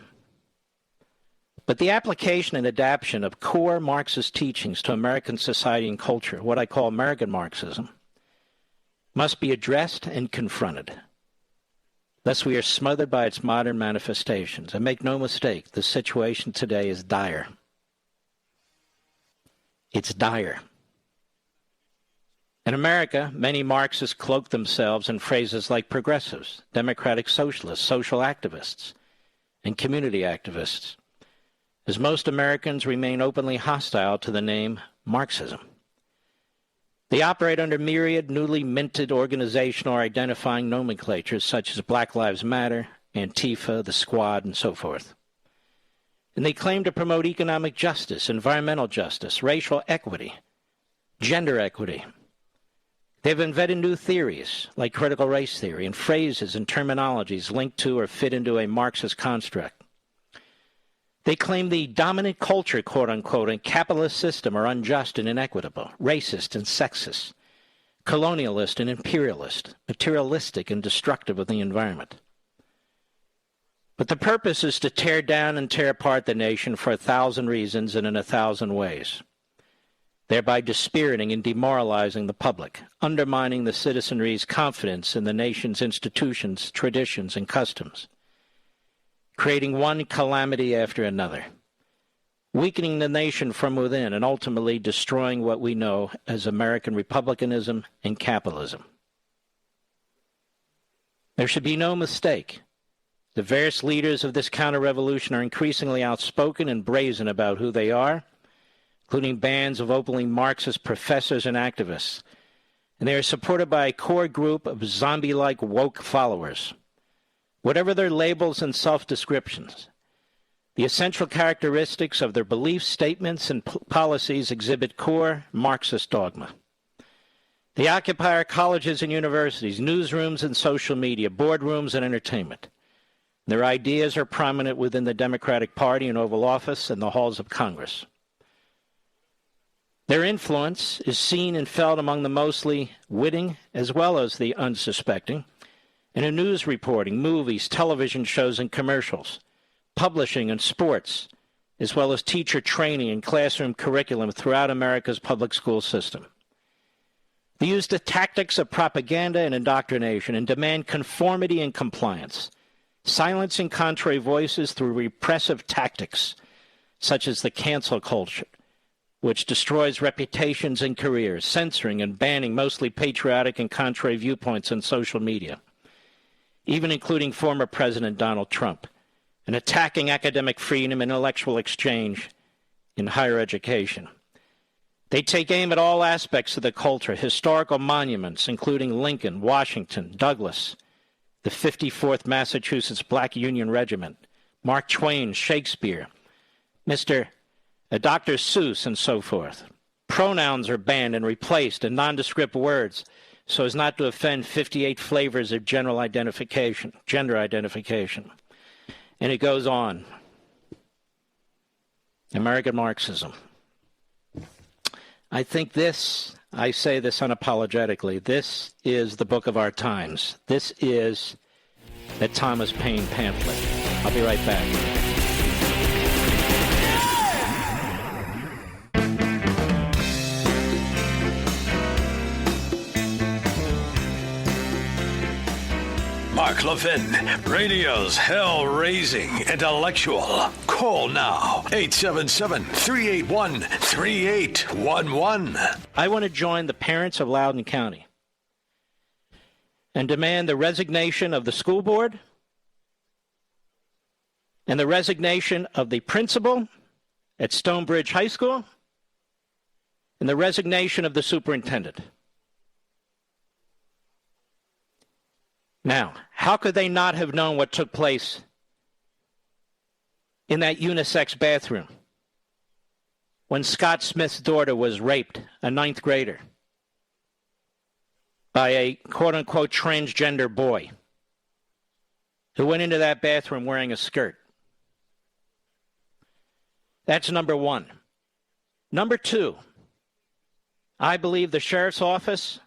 but the application and adaptation of core Marxist teachings to American society and culture, what I call American Marxism, must be addressed and confronted, lest we are smothered by its modern manifestations. And make no mistake, the situation today is dire. It's dire. In America, many Marxists cloak themselves in phrases like progressives, democratic socialists, social activists, and community activists, as most Americans remain openly hostile to the name Marxism. They operate under myriad newly minted organizational or identifying nomenclatures such as Black Lives Matter, Antifa, the Squad, and so forth. And they claim to promote economic justice, environmental justice, racial equity, gender equity. They've invented new theories like critical race theory and phrases and terminologies linked to or fit into a Marxist construct. They claim the dominant culture, quote-unquote, and capitalist system are unjust and inequitable, racist and sexist, colonialist and imperialist, materialistic and destructive of the environment. But the purpose is to tear down and tear apart the nation for 1,000 reasons and in 1,000 ways, thereby dispiriting and demoralizing the public, undermining the citizenry's confidence in the nation's institutions, traditions, and customs, creating one calamity after another, weakening the nation from within, and ultimately destroying what we know as American republicanism and capitalism. There should be no mistake. The various leaders of this counter-revolution are increasingly outspoken and brazen about who they are, including bands of openly Marxist professors and activists, and they are supported by a core group of zombie-like woke followers. Whatever their labels and self-descriptions, the essential characteristics of their beliefs, statements, and policies exhibit core Marxist dogma. They occupy our colleges and universities, newsrooms and social media, boardrooms and entertainment. Their ideas are prominent within the Democratic Party in Oval Office and the halls of Congress. Their influence is seen and felt among the mostly witting as well as the unsuspecting, and in news reporting, movies, television shows, and commercials, publishing and sports, as well as teacher training and classroom curriculum throughout America's public school system. They use the tactics of propaganda and indoctrination and demand conformity and compliance, silencing contrary voices through repressive tactics, such as the cancel culture, which destroys reputations and careers, censoring and banning mostly patriotic and contrary viewpoints on social media, even including former President Donald Trump, and attacking academic freedom and intellectual exchange in higher education. They take aim at all aspects of the culture, historical monuments, including Lincoln, Washington, Douglas, the 54th Massachusetts Black Union Regiment, Mark Twain, Shakespeare, Dr. Seuss, and so forth. Pronouns are banned and replaced in nondescript words so as not to offend 58 flavors of gender identification. And it goes on. American Marxism. I think this, I say this unapologetically, this is the book of our times. This is the Thomas Paine pamphlet. I'll be right back. Mark Levin, radio's hell-raising intellectual. Call now, 877-381-3811. I want to join the parents of Loudoun County and demand the resignation of the school board and the resignation of the principal at Stonebridge High School and the resignation of the superintendent. Now, how could they not have known what took place in that unisex bathroom when Scott Smith's daughter was raped, a 9th grader, by a quote-unquote transgender boy who went into that bathroom wearing a skirt? That's number one. Number two, I believe the sheriff's office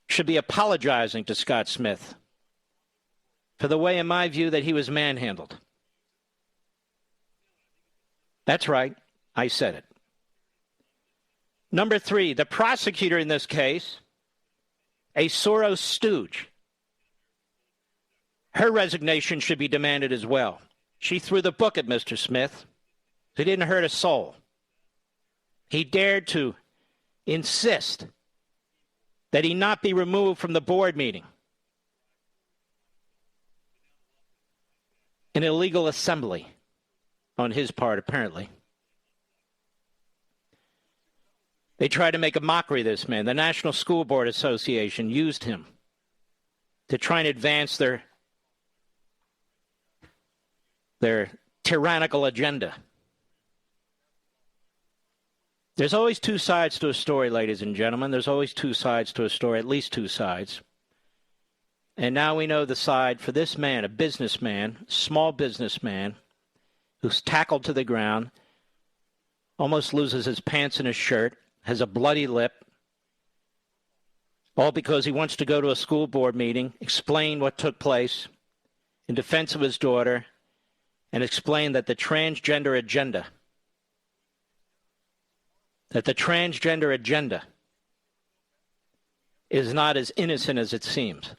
should be apologizing to Scott Smith for the way, in my view, that he was manhandled. That's right. I said it. Number three, the prosecutor in this case, a Soros stooge, her resignation should be demanded as well. She threw the book at Mr. Smith. He didn't hurt a soul. He dared to insist that he not be removed from the board meeting. An illegal assembly on his part, apparently. They tried to make a mockery of this man. The National School Board Association used him to try and advance their tyrannical agenda. There's always two sides to a story, ladies and gentlemen. There's always two sides to a story, at least two sides. And now we know the side for this man, a businessman, small businessman, who's tackled to the ground, almost loses his pants and his shirt, has a bloody lip, all because he wants to go to a school board meeting, explain what took place in defense of his daughter, and explain that the transgender agenda is not as innocent as it seems.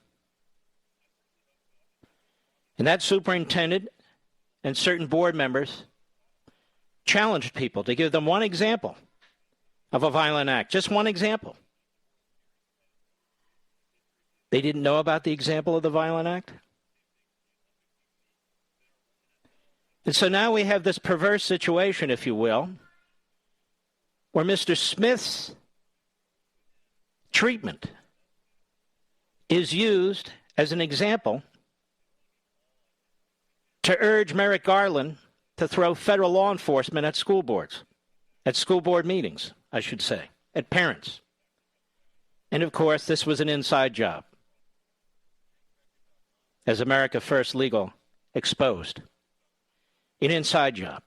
And that superintendent and certain board members challenged people to give them one example of a violent act, just one example. They didn't know about the example of the violent act. And so now we have this perverse situation, if you will, where Mr. Smith's treatment is used as an example to urge Merrick Garland to throw federal law enforcement at school boards, at school board meetings, I should say, at parents. And of course, this was an inside job, as America First Legal exposed. An inside job.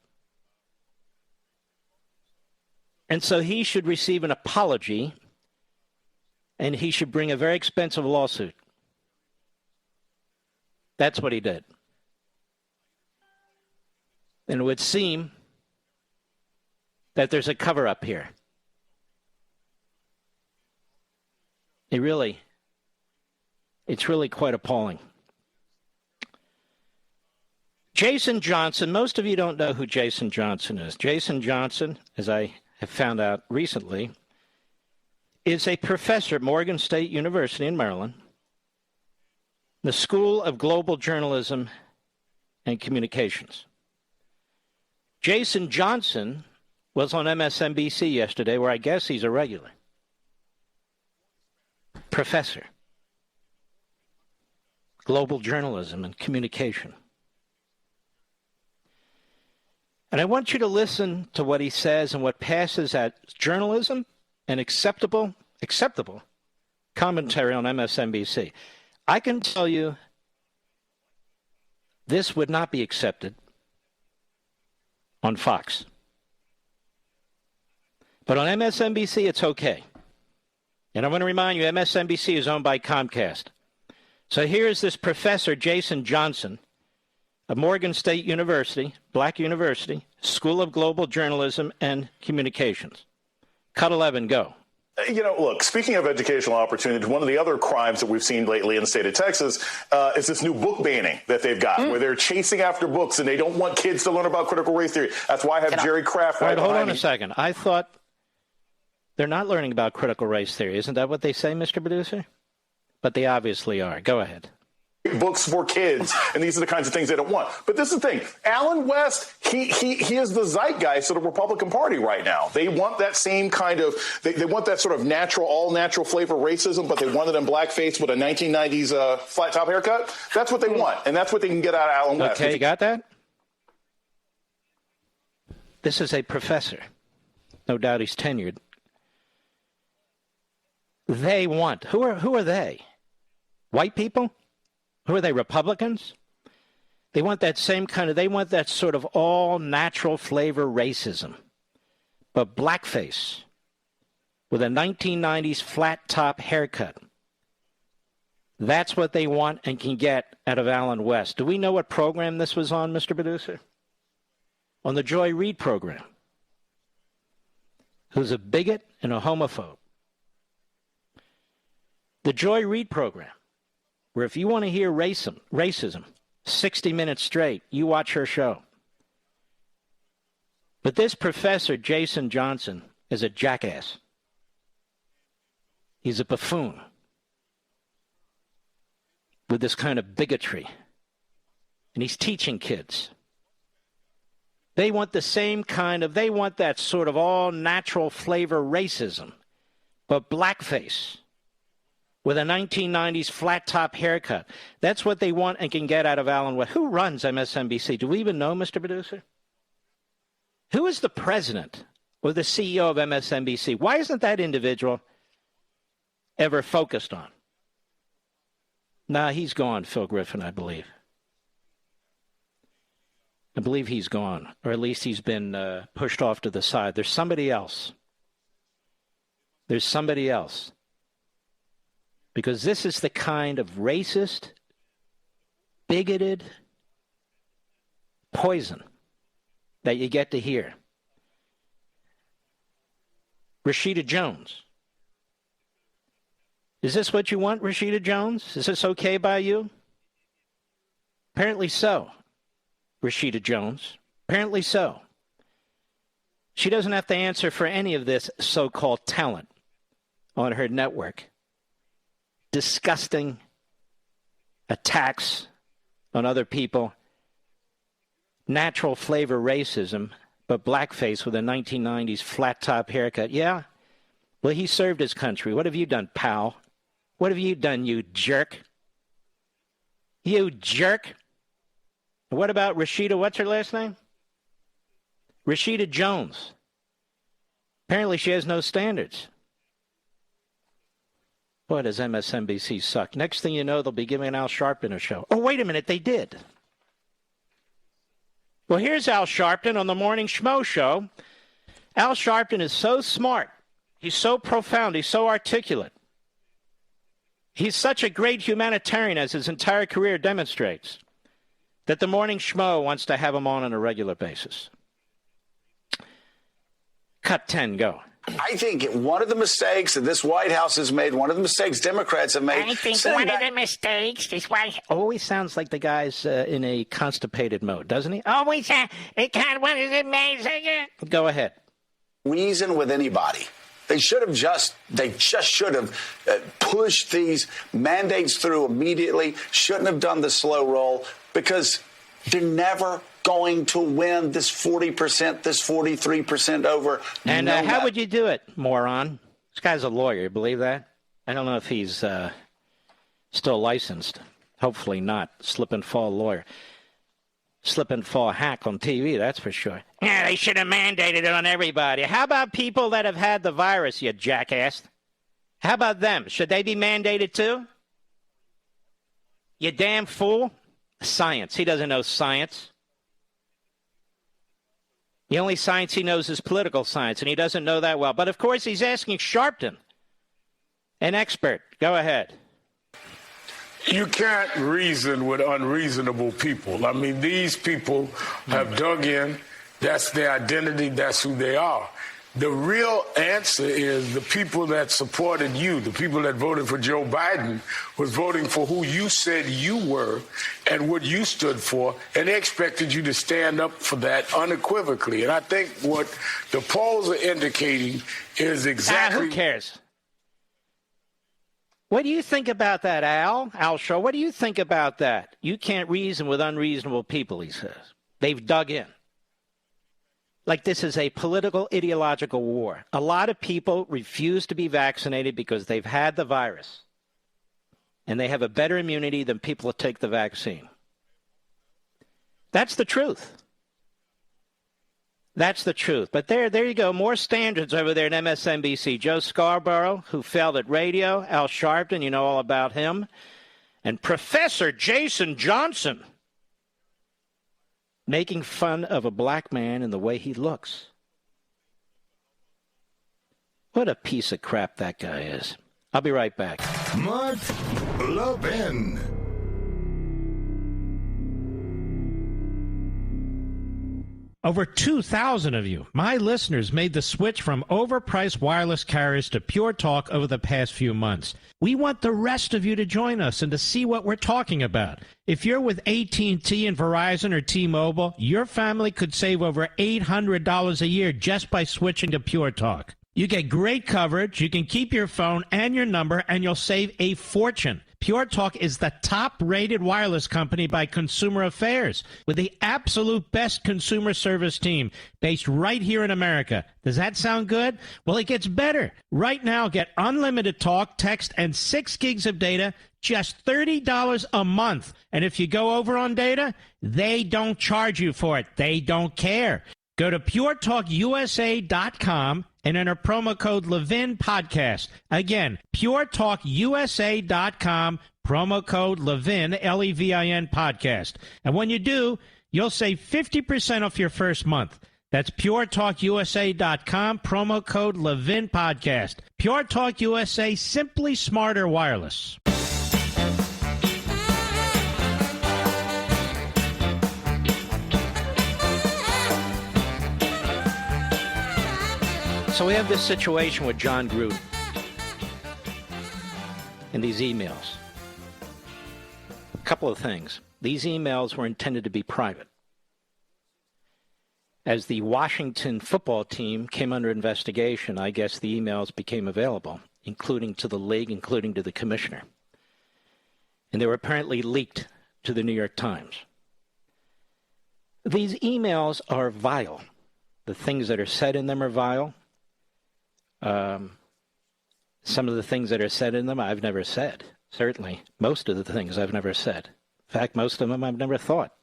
And so he should receive an apology, and he should bring a very expensive lawsuit. That's what he did. And it would seem that there's a cover-up here. It's really quite appalling. Jason Johnson, most of you don't know who Jason Johnson is. Jason Johnson, as I have found out recently, is a professor at Morgan State University in Maryland, the School of Global Journalism and Communications. Jason Johnson was on MSNBC yesterday, where I guess he's a regular. Professor. Global Journalism and Communication. And I want you to listen to what he says and what passes as journalism and acceptable commentary on MSNBC. I can tell you this would not be accepted on Fox. But on MSNBC, it's okay. And I want to remind you, MSNBC is owned by Comcast. So here is this professor, Jason Johnson, of Morgan State University, Black University, School of Global Journalism and Communications. Cut 11, go. You know, look, speaking of educational opportunities, one of the other crimes that we've seen lately in the state of Texas is this new book banning that they've got, where they're chasing after books and they don't want kids to learn about critical race theory. That's why I have Jerry Kraft right hold behind on me. a second. I thought they're not learning about critical race theory. Isn't that what they say, Mr. Producer? But they obviously are. Go ahead. Books for kids, and these are the kinds of things they don't want. But this is the thing. Alan West, he is the zeitgeist of the Republican Party right now. They want that same kind of, they want that sort of natural, all natural flavor racism, but they want it in blackface with a 1990s flat top haircut. That's what they want, and that's what they can get out of Alan West. Okay, you got that? This is a professor. No doubt he's tenured. They want, who are they? White people? Who are they, Republicans? They want that same kind of, they want that sort of all-natural flavor racism. But blackface with a 1990s flat-top haircut. That's what they want and can get out of Alan West. Do we know what program this was on, Mr. Producer? On the Joy Reid program, who's a bigot and a homophobe. The Joy Reid program, where if you want to hear racism, 60 minutes straight, you watch her show. But this professor, Jason Johnson, is a jackass. He's a buffoon with this kind of bigotry. And he's teaching kids. They want the same kind of, they want that sort of all-natural flavor racism, but blackface with a 1990s flat-top haircut. That's what they want and can get out of Alan West. Who runs MSNBC? Do we even know, Mr. Producer? Who is the president or the CEO of MSNBC? Why isn't that individual ever focused on? Nah, he's gone, Phil Griffin, I believe. I believe he's gone, or at least he's been pushed off to the side. There's somebody else. There's somebody else. because this is the kind of racist, bigoted poison that you get to hear. Rashida Jones. Is this what you want, Rashida Jones? Is this okay by you? Apparently so, Rashida Jones. Apparently so. She doesn't have to answer for any of this so-called talent on her network. Disgusting attacks on other people. Natural flavor racism, but blackface with a 1990s flat-top haircut. Yeah? Well, he served his country. What have you done, pal? What have you done, you jerk? You jerk? What about Rashida, what's her last name? Rashida Jones. Apparently she has no standards. Boy, does MSNBC suck. Next thing you know, they'll be giving Al Sharpton a show. Oh, wait a minute, they did. Well, here's Al Sharpton on the Morning Schmo Show. Al Sharpton is so smart. He's so profound. He's so articulate. He's such a great humanitarian, as his entire career demonstrates, that the Morning Schmo wants to have him on a regular basis. Cut 10, go. I think one of the mistakes that this White House has made, one of the mistakes Democrats have made. I think one of the mistakes this White always sounds like the guy's in a constipated mode, doesn't he? Always, it kind of what is amazing. Go ahead. Reason with anybody. They just should have pushed these mandates through immediately. Shouldn't have done the slow roll, because they're never going to win this 40%, this 43% over. And how would you do it, moron? This guy's a lawyer. You believe that? I don't know if he's still licensed. Hopefully not. Slip and fall lawyer. Slip and fall hack on TV, that's for sure. Yeah, they should have mandated it on everybody. How about people that have had the virus, you jackass? How about them? Should they be mandated too? You damn fool. Science. He doesn't know science. The only science he knows is political science, and he doesn't know that well. But, of course, he's asking Sharpton, an expert. Go ahead. You can't reason with unreasonable people. I mean, these people have dug in. That's their identity. That's who they are. The real answer is the people that supported you, the people that voted for Joe Biden, was voting for who you said you were and what you stood for, and they expected you to stand up for that unequivocally. And I think what the polls are indicating is exactly... who cares? What do you think about that, Al? Al Shaw, what do you think about that? You can't reason with unreasonable people, he says. They've dug in. Like this is a political, ideological war. A lot of people refuse to be vaccinated because they've had the virus. And they have a better immunity than people that take the vaccine. That's the truth. That's the truth. But there you go. More standards over there at MSNBC. Joe Scarborough, who failed at radio. Al Sharpton, you know all about him. And Professor Jason Johnson, making fun of a black man and the way he looks. What a piece of crap that guy is. I'll be right back. Mark Levin. Over 2,000 of you, my listeners, made the switch from overpriced wireless carriers to Pure Talk over the past few months. We want the rest of you to join us and to see what we're talking about. If you're with AT&T and Verizon or T-Mobile, your family could save over $800 a year just by switching to Pure Talk. You get great coverage, you can keep your phone and your number, and you'll save a fortune. Pure Talk is the top-rated wireless company by Consumer Affairs, with the absolute best consumer service team based right here in America. Does that sound good? Well, it gets better. Right now, get unlimited talk, text, and 6 gigs of data, just $30 a month. And if you go over on data, they don't charge you for it. They don't care. Go to puretalkusa.com and enter promo code Levin Podcast. Again, puretalkusa.com, promo code Levin, Levin Podcast. And when you do, you'll save 50% off your first month. That's puretalkusa.com, promo code ləʻvɪn podcast. Pure Talk USA, simply smarter wireless. So we have this situation with John Gruden and these emails. A couple of things. These emails were intended to be private. As the Washington football team came under investigation, I guess the emails became available, including to the league, including to the commissioner. And they were apparently leaked to the New York Times. These emails are vile. The things that are said in them are vile. Some of the things that are said in them I've never said. Certainly, most of the things I've never said. In fact, most of them I've never thought.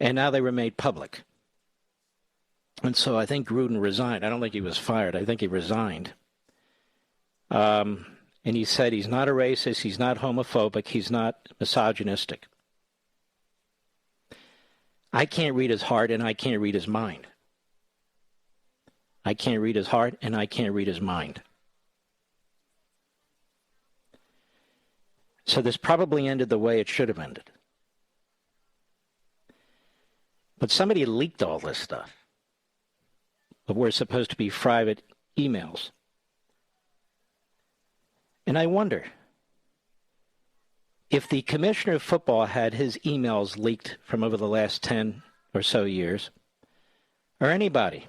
And now they were made public. And so I think Gruden resigned. I don't think he was fired. I think he resigned. And he said he's not a racist, he's not homophobic, he's not misogynistic. I can't read his heart and I can't read his mind. I can't read his heart and I can't read his mind. So this probably ended the way it should have ended. But somebody leaked all this stuff. But we're supposed to be private emails. And I wonder if the commissioner of football had his emails leaked from over the last 10 or so years, or anybody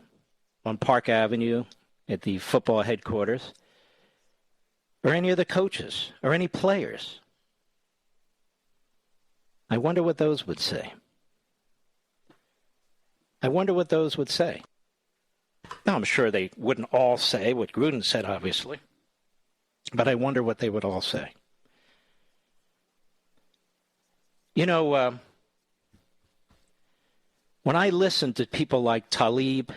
on Park Avenue at the football headquarters, or any of the coaches, or any players. I wonder what those would say. I wonder what those would say. Now, I'm sure they wouldn't all say what Gruden said, obviously. But I wonder what they would all say. You know, when I listen to people like Tlaib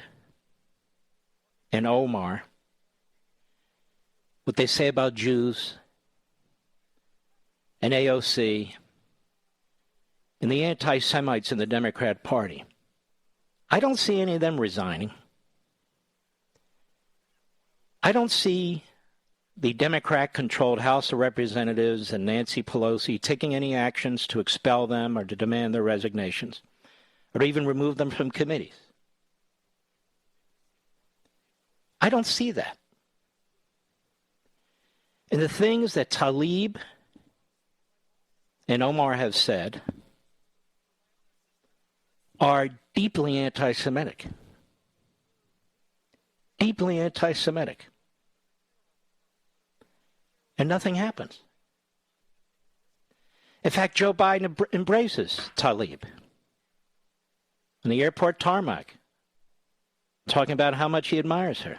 and Omar, what they say about Jews and AOC and the anti-Semites in the Democrat Party, I don't see any of them resigning. I don't see the Democrat-controlled House of Representatives and Nancy Pelosi taking any actions to expel them or to demand their resignations or even remove them from committees. I don't see that. And the things that Tlaib and Omar have said are deeply anti-Semitic. Deeply anti-Semitic. And nothing happens. In fact, Joe Biden embraces Tlaib on the airport tarmac, talking about how much he admires her.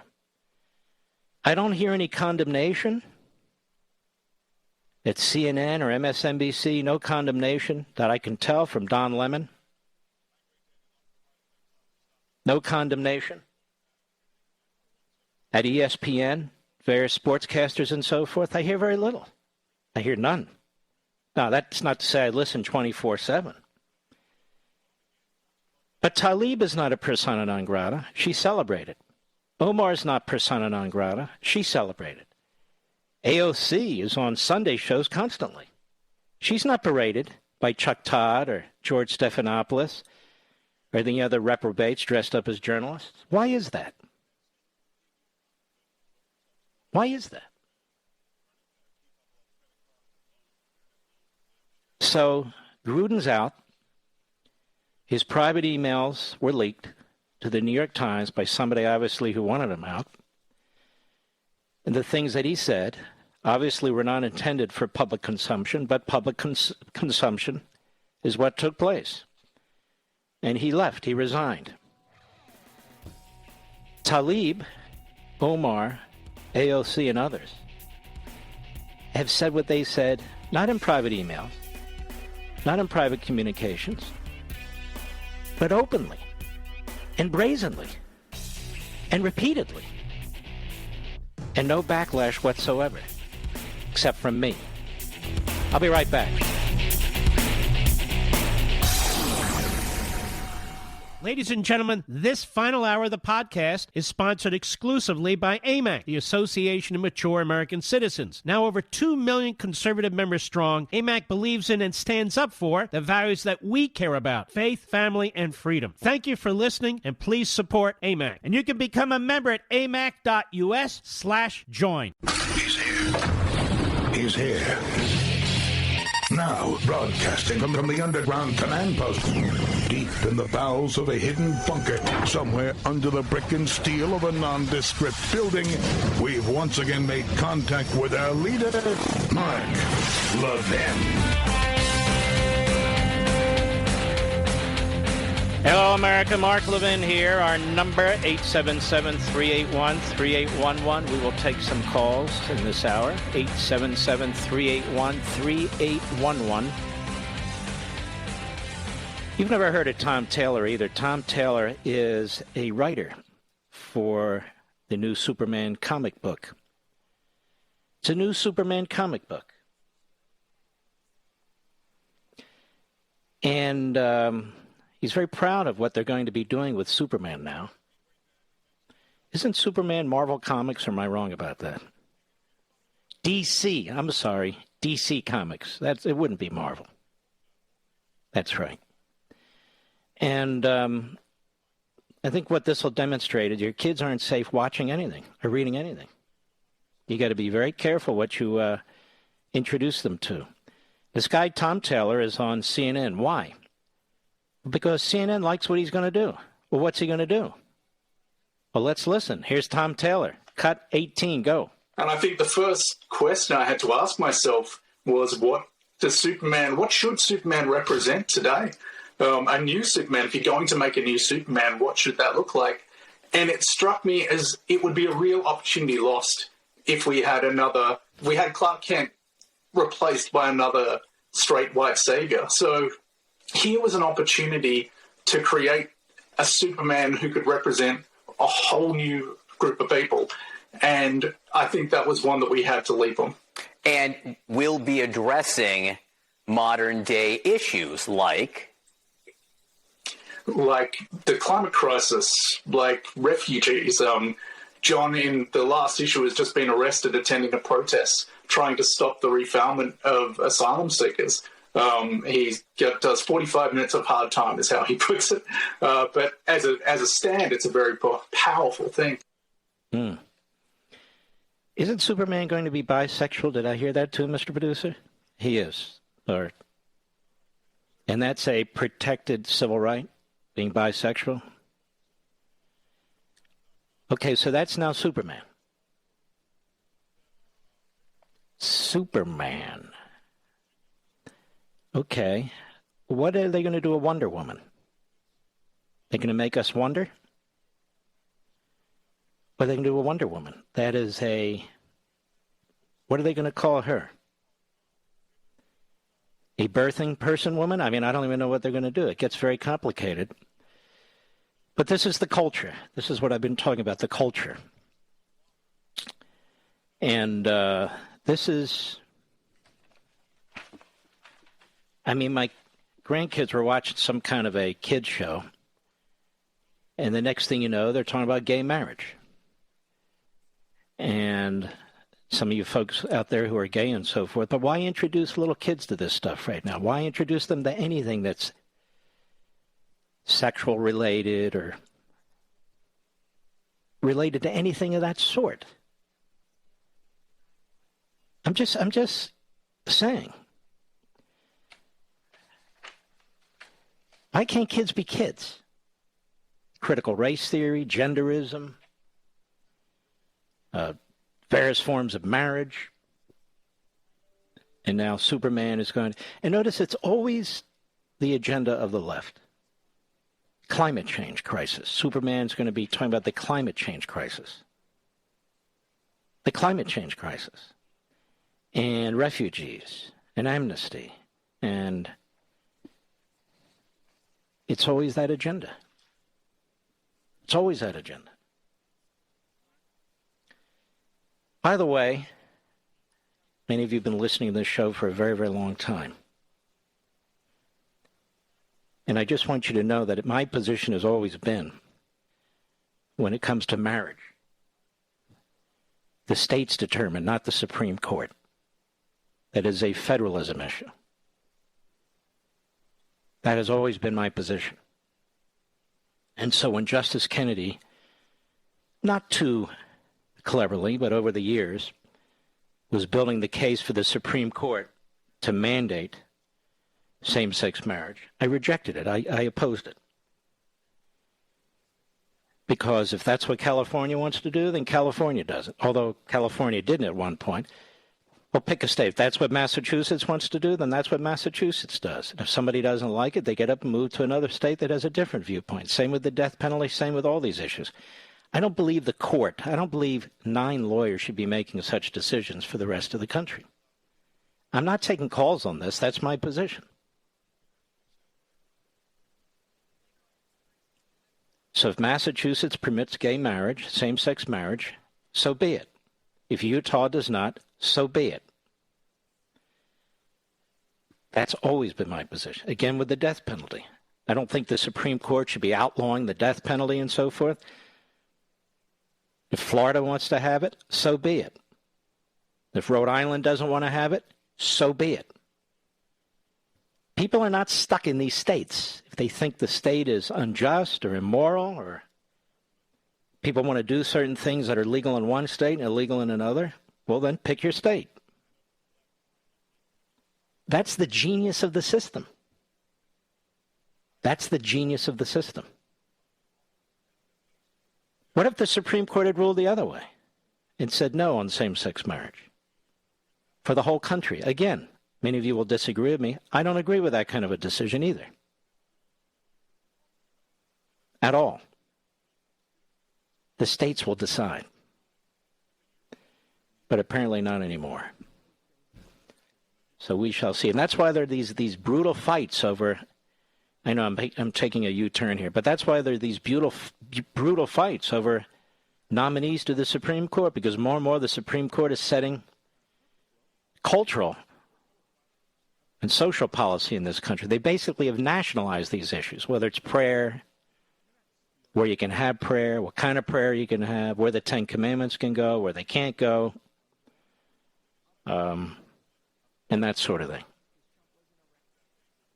I don't hear any condemnation at CNN or MSNBC, no condemnation that I can tell from Don Lemon. No condemnation at ESPN, various sportscasters and so forth. I hear very little. I hear none. Now, that's not to say I listen 24/7. But Tlaib is not a persona non grata. She's celebrated. Omar is not persona non grata. She's celebrated. AOC is on Sunday shows constantly. She's not berated by Chuck Todd or George Stephanopoulos or the other reprobates dressed up as journalists. Why is that? Why is that? So Gruden's out. His private emails were leaked to the New York Times by somebody obviously who wanted them out. And the things that he said obviously were not intended for public consumption, but public consumption is what took place. And he left. He resigned. Tlaib, Omar, AOC, and others have said what they said, not in private emails, not in private communications, but openly and brazenly and repeatedly. And no backlash whatsoever, except from me. I'll be right back. Ladies and gentlemen, this final hour of the podcast is sponsored exclusively by AMAC, the Association of Mature American Citizens. Now over 2 million conservative members strong, AMAC believes in and stands up for the values that we care about: faith, family, and freedom. Thank you for listening, and please support AMAC. And you can become a member at amac.us/join. He's here. He's here. Now, broadcasting from the underground command post, deep in the bowels of a hidden bunker, somewhere under the brick and steel of a nondescript building, we've once again made contact with our leader, Mark Levin. Hello, America. Mark Levin here. Our number, 877-381-3811. We will take some calls in this hour, 877-381-3811. You've never heard of Tom Taylor either. Tom Taylor is a writer for the new Superman comic book. It's a new Superman comic book. And he's very proud of what they're going to be doing with Superman now. Isn't Superman Marvel Comics, or am I wrong about that? DC, I'm sorry, DC Comics. It wouldn't be Marvel. That's right. And I think what this will demonstrate is your kids aren't safe watching anything or reading anything. You got to be very careful what you introduce them to. This guy, Tom Taylor, is on CNN. Why? Because CNN likes what he's going to do. Well, what's he going to do? Well, let's listen. Here's Tom Taylor. Cut 18, go. And I think the first question I had to ask myself was, what should Superman represent today? A new Superman, if you're going to make a new Superman, what should that look like? And it struck me as it would be a real opportunity lost if we had Clark Kent replaced by another straight white savior. So here was an opportunity to create a Superman who could represent a whole new group of people. And I think that was one that we had to leap on. And we'll be addressing modern day issues like the climate crisis, like refugees. John, in the last issue, has just been arrested attending a protest trying to stop the refoulement of asylum seekers. He does 45 minutes of hard time, is how he puts it. But as a stand, it's a very powerful thing. Isn't Superman going to be bisexual? Did I hear that too, Mr. Producer? He is. And that's a protected civil right, being bisexual? Okay, so that's now Superman. Superman. Okay. What are they going to do with Wonder Woman? They're going to make us wonder? What are they going to do with Wonder Woman? That is what are they going to call her? A birthing person woman? I mean, I don't even know what they're going to do. It gets very complicated. But this is the culture. This is what I've been talking about, the culture. And this is... I mean, my grandkids were watching some kind of a kids show, and the next thing you know, they're talking about gay marriage. And some of you folks out there who are gay and so forth, but why introduce little kids to this stuff right now? Why introduce them to anything that's sexual related or related to anything of that sort? I'm just saying. Why can't kids be kids? Critical race theory, genderism, various forms of marriage. And now Superman is going to... And notice it's always the agenda of the left. Climate change crisis. Superman's going to be talking about the climate change crisis. The climate change crisis. And refugees. And amnesty. And... it's always that agenda. It's always that agenda. By the way, many of you have been listening to this show for a very, very long time. And I just want you to know that my position has always been, when it comes to marriage, the states determine, not the Supreme Court. That is a federalism issue. That has always been my position. And so when Justice Kennedy, not too cleverly, but over the years, was building the case for the Supreme Court to mandate same-sex marriage, I rejected it. I opposed it. Because if that's what California wants to do, then California does it. Although California didn't at one point. Well, pick a state. If that's what Massachusetts wants to do, then that's what Massachusetts does. And if somebody doesn't like it, they get up and move to another state that has a different viewpoint. Same with the death penalty, same with all these issues. I don't believe the court, I don't believe 9 lawyers should be making such decisions for the rest of the country. I'm not taking calls on this. That's my position. So if Massachusetts permits gay marriage, same-sex marriage, so be it. If Utah does not, so be it. That's always been my position. Again, with the death penalty. I don't think the Supreme Court should be outlawing the death penalty and so forth. If Florida wants to have it, so be it. If Rhode Island doesn't want to have it, so be it. People are not stuck in these states. If they think the state is unjust or immoral, or people want to do certain things that are legal in one state and illegal in another, well, then pick your state. That's the genius of the system. That's the genius of the system. What if the Supreme Court had ruled the other way and said no on same-sex marriage for the whole country? Again, many of you will disagree with me. I don't agree with that kind of a decision either. At all. The states will decide. But apparently not anymore. So we shall see. And that's why there are these brutal fights over, I know I'm taking a U-turn here, but that's why there are these brutal fights over nominees to the Supreme Court, because more and more the Supreme Court is setting cultural and social policy in this country. They basically have nationalized these issues, whether it's prayer, where you can have prayer, what kind of prayer you can have, where the 10 Commandments can go, where they can't go, and that sort of thing.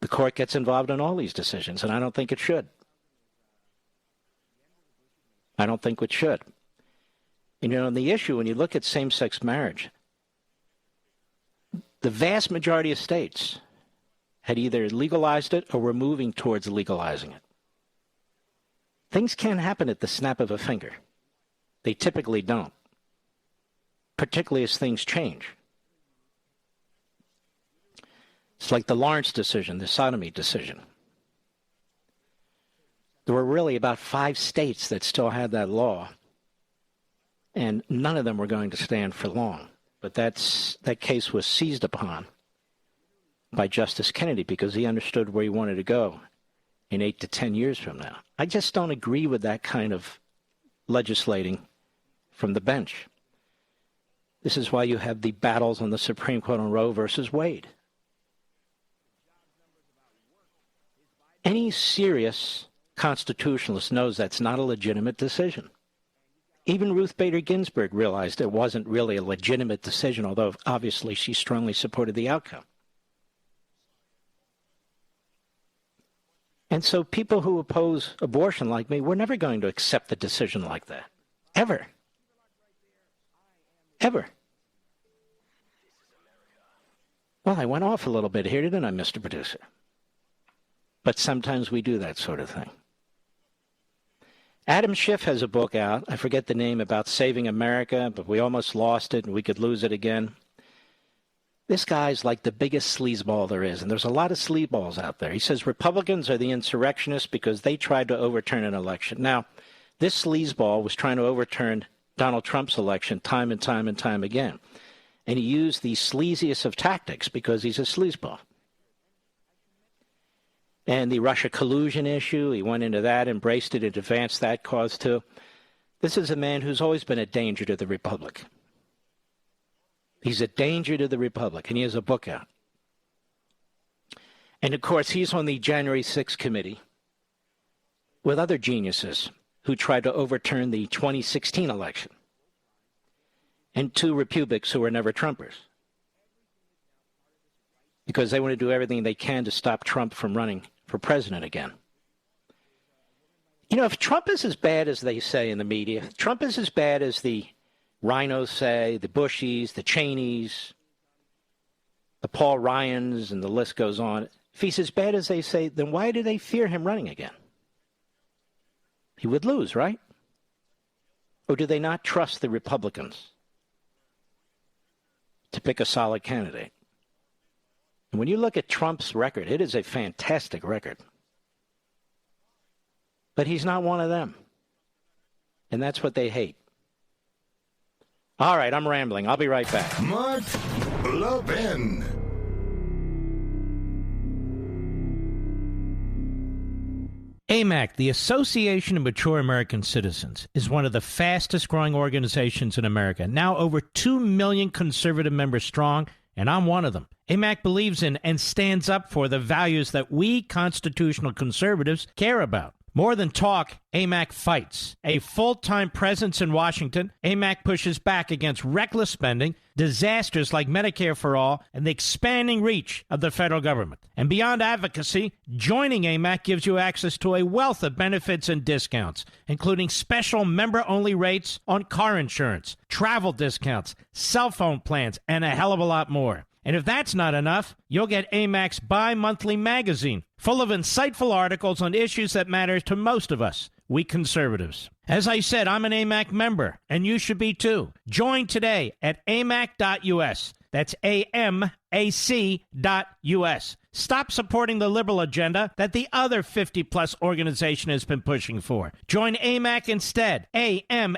The court gets involved in all these decisions, and I don't think it should. I don't think it should. And, you know, the issue, when you look at same-sex marriage, the vast majority of states had either legalized it or were moving towards legalizing it. Things can't happen at the snap of a finger. They typically don't, particularly as things change. It's like the Lawrence decision, the sodomy decision. There were really about 5 states that still had that law, and none of them were going to stand for long. But that case was seized upon by Justice Kennedy because he understood where he wanted to go in 8 to 10 years from now. I just don't agree with that kind of legislating from the bench. This is why you have the battles on the Supreme Court on Roe versus Wade. Any serious constitutionalist knows that's not a legitimate decision. Even Ruth Bader Ginsburg realized it wasn't really a legitimate decision, although obviously she strongly supported the outcome. And so people who oppose abortion like me, we're never going to accept a decision like that. Ever. Ever. Well, I went off a little bit here, didn't I, Mr. Producer? But sometimes we do that sort of thing. Adam Schiff has a book out. I forget the name, about saving America, but we almost lost it and we could lose it again. This guy's like the biggest sleazeball there is, and there's a lot of sleazeballs out there. He says Republicans are the insurrectionists because they tried to overturn an election. Now, this sleazeball was trying to overturn Donald Trump's election time and time and time again. And he used the sleaziest of tactics because he's a sleazeball. And the Russia collusion issue, he went into that, embraced it, and advanced that cause too. This is a man who's always been a danger to the Republic. He's a danger to the Republic, and he has a book out. And, of course, he's on the January 6th committee with other geniuses who tried to overturn the 2016 election, and 2 Republicans who were never Trumpers, because they want to do everything they can to stop Trump from running for president again. You know, if Trump is as bad as they say in the media, if Trump is as bad as the rhinos say, the Bushies, the Cheneys, the Paul Ryans, and the list goes on, if he's as bad as they say, then why do they fear him running again? He would lose, right? Or do they not trust the Republicans to pick a solid candidate? And when you look at Trump's record, it is a fantastic record. But he's not one of them. And that's what they hate. All right, I'm rambling. I'll be right back. Mark Levin. AMAC, the Association of Mature American Citizens, is one of the fastest growing organizations in America. Now over 2 million conservative members strong, and I'm one of them. AMAC believes in and stands up for the values that we constitutional conservatives care about. More than talk, AMAC fights. A full-time presence in Washington, AMAC pushes back against reckless spending, disasters like Medicare for All, and the expanding reach of the federal government. And beyond advocacy, joining AMAC gives you access to a wealth of benefits and discounts, including special member-only rates on car insurance, travel discounts, cell phone plans, and a hell of a lot more. And if that's not enough, you'll get AMAC's bi-monthly magazine, full of insightful articles on issues that matter to most of us, we conservatives. As I said, I'm an AMAC member, and you should be too. Join today at amac.us. That's AMAC.us. Stop supporting the liberal agenda that the other 50-plus organization has been pushing for. Join AMAC instead. AMAC.us.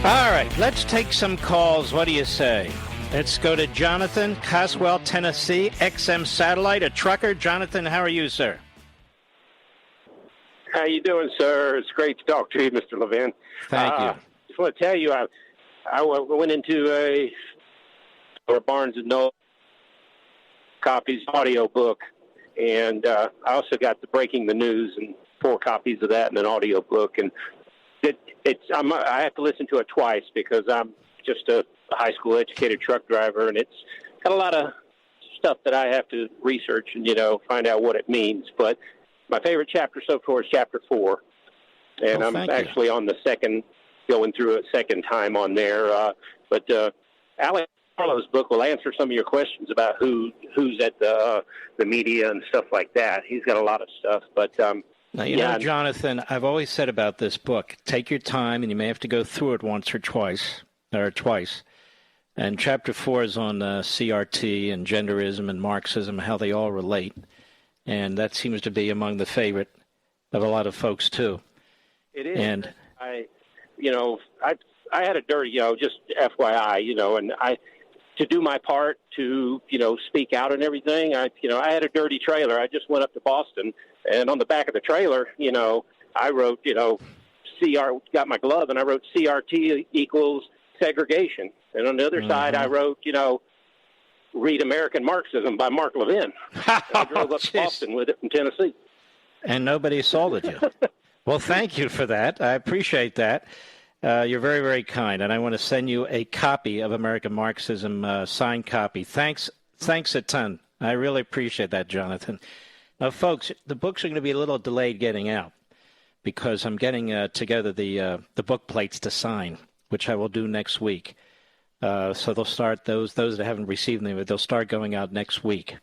All right, let's take some calls. What do you say? Let's go to Jonathan, Caswell, Tennessee, XM Satellite, a trucker. Jonathan, how are you, sir? How you doing, sir? It's great to talk to you, Mr. Levin. Thank you. Just want to tell you, I went into a Barnes & Noble copies audio book, and I also got the Breaking the News and 4 copies of that and an audio book, and I have to listen to it twice because I'm just a high school educated truck driver, and it's got a lot of stuff that I have to research and, find out what it means. But my favorite chapter so far is chapter 4, and I'm actually on the second, going through it second time on there. But Alex Carlo's book will answer some of your questions about who's at the media and stuff like that. He's got a lot of stuff, but now, you know, Jonathan, I've always said about this book, take your time, and you may have to go through it once or twice. And chapter 4 is on CRT and genderism and Marxism, how they all relate. And that seems to be among the favorite of a lot of folks, too. It is. And I had a dirty, just FYI, and to do my part to, speak out and everything, I had a dirty trailer. I just went up to Boston, and on the back of the trailer, I wrote, got my glove, and I wrote CRT equals segregation. And on the other side, I wrote, read American Marxism by Mark Levin. I drove up to Boston with it from Tennessee. And nobody assaulted you. Well, thank you for that. I appreciate that. You're very, very kind. And I want to send you a copy of American Marxism, signed copy. Thanks a ton. I really appreciate that, Jonathan. Now, folks, the books are going to be a little delayed getting out because I'm getting together the book plates to sign, which I will do next week. So they'll start, those that haven't received them, they'll start going out next week.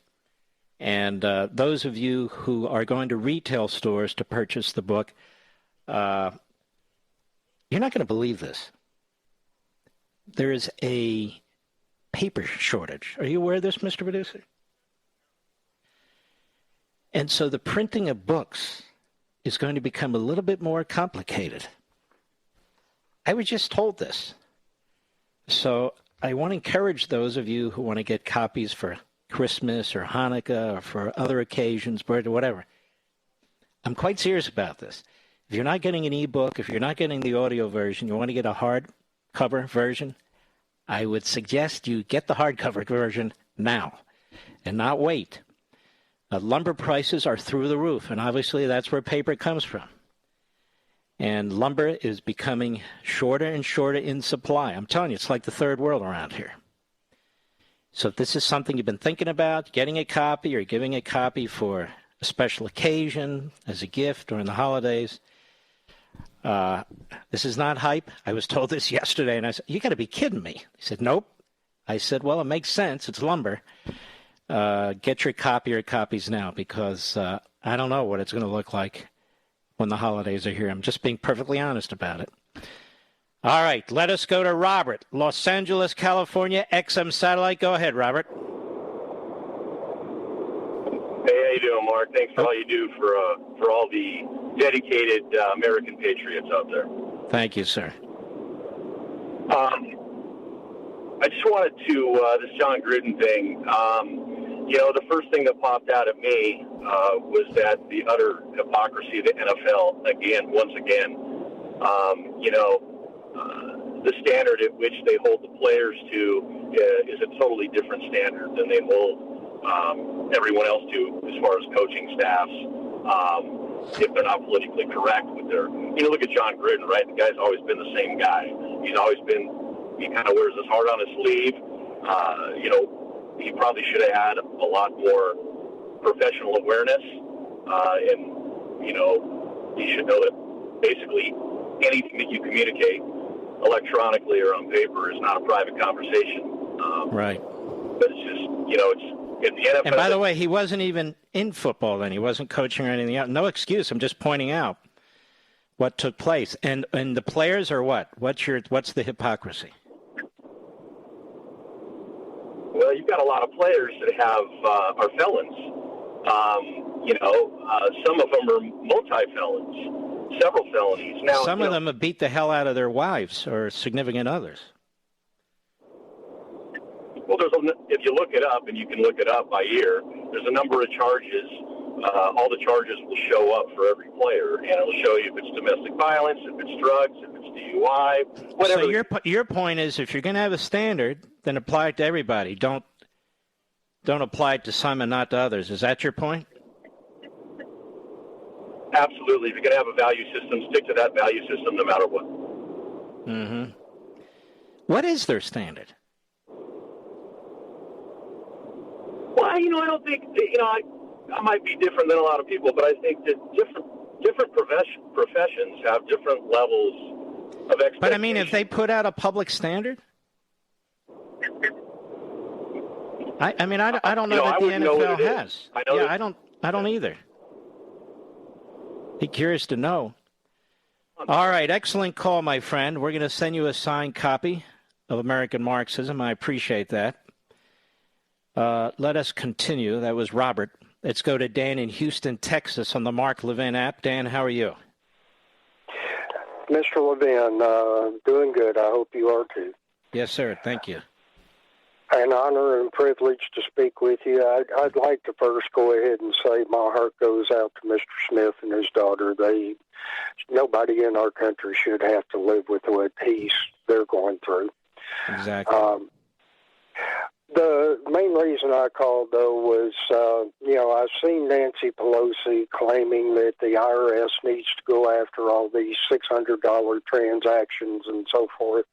And those of you who are going to retail stores to purchase the book, you're not going to believe this. There is a paper shortage. Are you aware of this, Mr. Producer? And so the printing of books is going to become a little bit more complicated. I was just told this. So I want to encourage those of you who want to get copies for Christmas or Hanukkah or for other occasions, whatever. I'm quite serious about this. If you're not getting an ebook, if you're not getting the audio version, you want to get a hardcover version, I would suggest you get the hardcover version now and not wait. Lumber prices are through the roof, and obviously that's where paper comes from. And lumber is becoming shorter and shorter in supply. I'm telling you, it's like the third world around here. So if this is something you've been thinking about, getting a copy or giving a copy for a special occasion, as a gift, or in the holidays, this is not hype. I was told this yesterday, and I said, you got to be kidding me. He said, nope. I said, well, it makes sense. It's lumber. Get your copy or copies now, because I don't know what it's going to look like when the holidays are here. I'm just being perfectly honest about it. All right, let us go to Robert, Los Angeles, California, XM Satellite. Go ahead, Robert. Hey, how you doing, Mark? Thanks for all you do for all the dedicated American patriots out there. Thank you, sir. I just wanted to, this John Gruden thing, the first thing that popped out at me was that the utter hypocrisy of the NFL, once again. The standard at which they hold the players to is a totally different standard than they hold everyone else to as far as coaching staffs, if they're not politically correct with their, look at John Gruden, right? The guy's always been the same guy. He kind of wears his heart on his sleeve. He probably should have had a lot more professional awareness, and he should know that basically anything that you communicate electronically or on paper is not a private conversation. Right. But it's just, it's the NFL. And by the way, he wasn't even in football then. He wasn't coaching or anything else. No excuse. I'm just pointing out what took place. And the players are what? What's the hypocrisy? Well, you've got a lot of players that are felons. Some of them are multi-felons, several felonies. Now, some of them have beat the hell out of their wives or significant others. Well, if you look it up, and you can look it up by year, there's a number of charges. All the charges will show up for every player, and it'll show you if it's domestic violence, if it's drugs, if it's DUI, whatever. So your point is, if you're going to have a standard, then apply it to everybody. Don't apply it to some and not to others. Is that your point? Absolutely. If you're going to have a value system, stick to that value system no matter what. Mm-hmm. What is their standard? Well, I don't think, I might be different than a lot of people, but I think that different professions have different levels of expectation. But, I mean, if they put out a public standard? I don't know that the NFL has. I don't either. Be curious to know. All right, excellent call, my friend. We're going to send you a signed copy of American Marxism. I appreciate that. Let us continue. That was Robert. Let's go to Dan in Houston, Texas on the Mark Levin app. Dan, how are you? Mr. Levin, doing good. I hope you are too. Yes, sir. Thank you. An honor and privilege to speak with you. I'd like to first go ahead and say my heart goes out to Mr. Smith and his daughter. Nobody in our country should have to live with what they're going through. Exactly. The main reason I called, though, was, I've seen Nancy Pelosi claiming that the IRS needs to go after all these $600 transactions and so forth.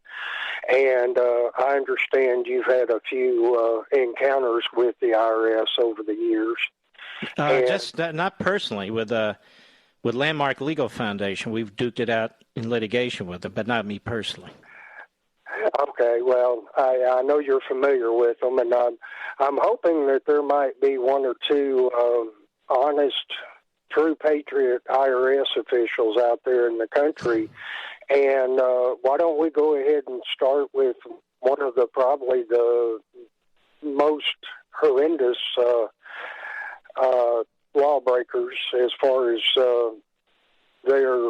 And I understand you've had a few encounters with the IRS over the years. Just not personally. With Landmark Legal Foundation, we've duked it out in litigation with them, but not me personally. Okay, well, I know you're familiar with them, and I'm hoping that there might be one or two honest, true patriot IRS officials out there in the country. And why don't we go ahead and start with one of probably the most horrendous lawbreakers as far as their...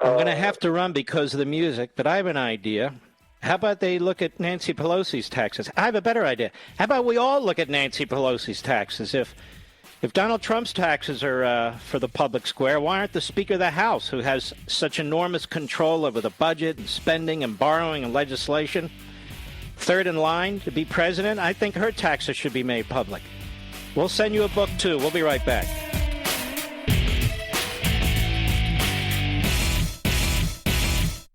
I'm going to have to run because of the music, but I have an idea. How about they look at Nancy Pelosi's taxes? I have a better idea. How about we all look at Nancy Pelosi's taxes? If Donald Trump's taxes are for the public square, why aren't the Speaker of the House, who has such enormous control over the budget and spending and borrowing and legislation, third in line to be president, I think her taxes should be made public. We'll send you a book, too. We'll be right back.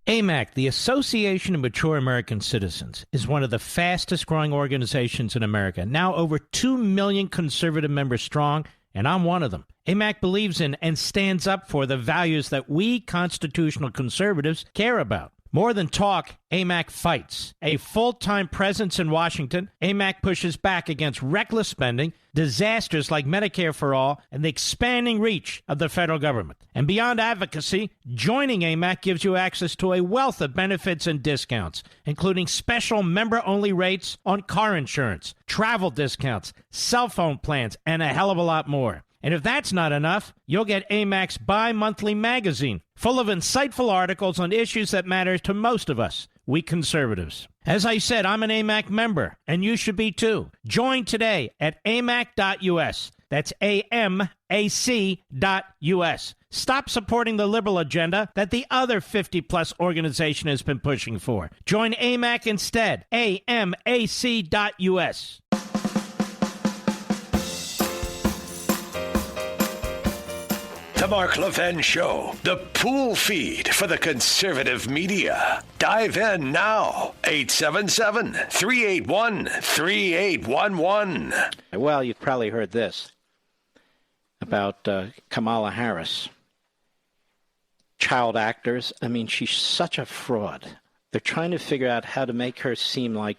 AMAC, the Association of Mature American Citizens, is one of the fastest growing organizations in America. Now over 2 million conservative members strong, and I'm one of them. AMAC believes in and stands up for the values that we constitutional conservatives care about. More than talk, AMAC fights. A full-time presence in Washington, AMAC pushes back against reckless spending, disasters like Medicare for All, and the expanding reach of the federal government. And beyond advocacy, joining AMAC gives you access to a wealth of benefits and discounts, including special member-only rates on car insurance, travel discounts, cell phone plans, and a hell of a lot more. And if that's not enough, you'll get AMAC's bi-monthly magazine, full of insightful articles on issues that matter to most of us, we conservatives. As I said, I'm an AMAC member, and you should be too. Join today at amac.us. That's AMAC.us. Stop supporting the liberal agenda that the other 50-plus organization has been pushing for. Join AMAC instead. AMAC.us. The Mark Levin Show, the pool feed for the conservative media. Dive in now. 877-381-3811. Well, you've probably heard this about Kamala Harris. Child actors. I mean, she's such a fraud. They're trying to figure out how to make her seem like,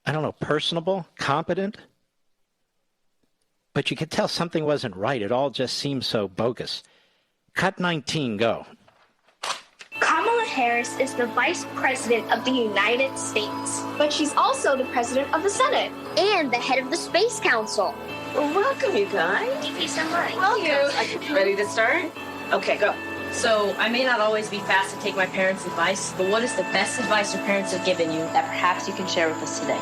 I don't know, personable, competent. But you could tell something wasn't right. It all just seemed so bogus. Cut 19, go. Kamala Harris is the Vice President of the United States, but she's also the President of the Senate and the head of the Space Council. Well, welcome, you guys. Thank you so much. Welcome. Ready to start? Okay, go. So, I may not always be fast to take my parents' advice, but what is the best advice your parents have given you that perhaps you can share with us today?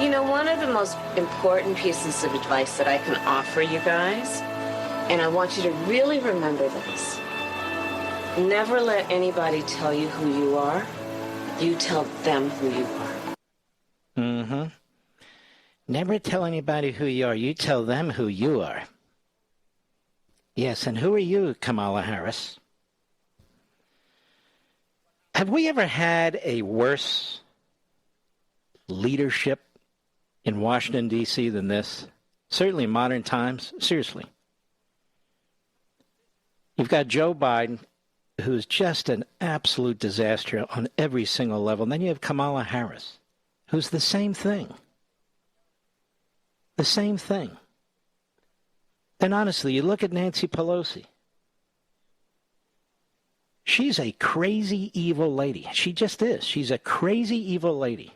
You know, one of the most important pieces of advice that I can offer you guys, and I want you to really remember this, never let anybody tell you who you are. You tell them who you are. Mm-hmm. Never tell anybody who you are. You tell them who you are. Yes, and who are you, Kamala Harris? Have we ever had a worse leadership in Washington, D.C. than this? Certainly in modern times. Seriously. You've got Joe Biden, who's just an absolute disaster on every single level. And then you have Kamala Harris, who's the same thing. The same thing. And honestly, you look at Nancy Pelosi. She's a crazy, evil lady. She just is. She's a crazy, evil lady.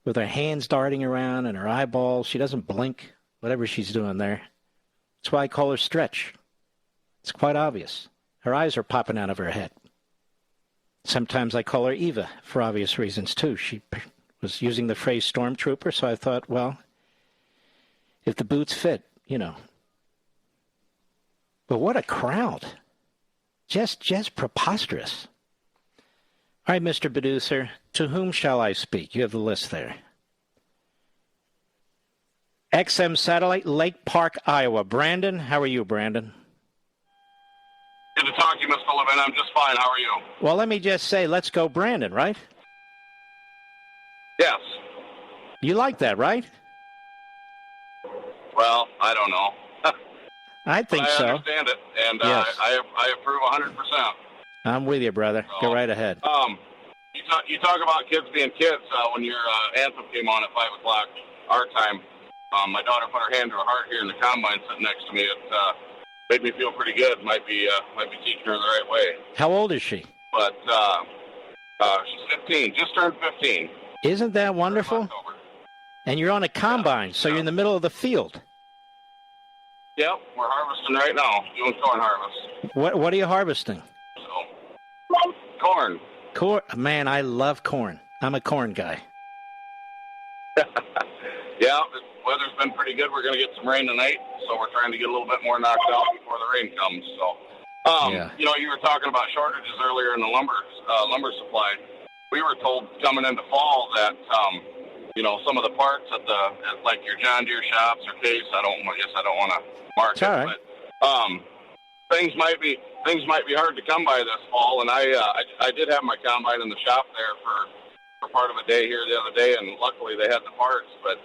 With her hands darting around and her eyeballs. She doesn't blink, whatever she's doing there. That's why I call her Stretch. It's quite obvious. Her eyes are popping out of her head. Sometimes I call her Eva for obvious reasons, too. She was using the phrase stormtrooper, so I thought, well, if the boots fit, you know. But what a crowd. Just preposterous. All right, Mr. Producer, to whom shall I speak? You have the list there. XM Satellite, Lake Park, Iowa. Brandon, how are you, Brandon? Good to talk to you, Mr. Levin. I'm just fine. How are you? Well, let me just say, let's go Brandon, right? Yes. You like that, right? Well, I don't know. I think so. I understand it, and yes. I approve 100%. I'm with you, brother. Go right ahead. You talk about kids being kids. When your anthem came on at 5 o'clock our time, my daughter put her hand to her heart here in the combine sitting next to me. It made me feel pretty good. Might be teaching her the right way. How old is she? But she's 15. Just turned 15. Isn't that wonderful? And you're on a combine, so you're in the middle of the field. Yep, we're harvesting right now, doing corn harvest. What are you harvesting? Corn. Corn. Man, I love corn. I'm a corn guy. Yeah, the weather's been pretty good. We're going to get some rain tonight, so we're trying to get a little bit more knocked out before the rain comes. So, you know, you were talking about shortages earlier in the lumber supply. we were told coming into fall that, some of the parts at like your John Deere shops or Case, I don't want to mark it, right. but things might be hard to come by this fall. And I did have my combine in the shop there for part of a day here the other day, and luckily they had the parts. But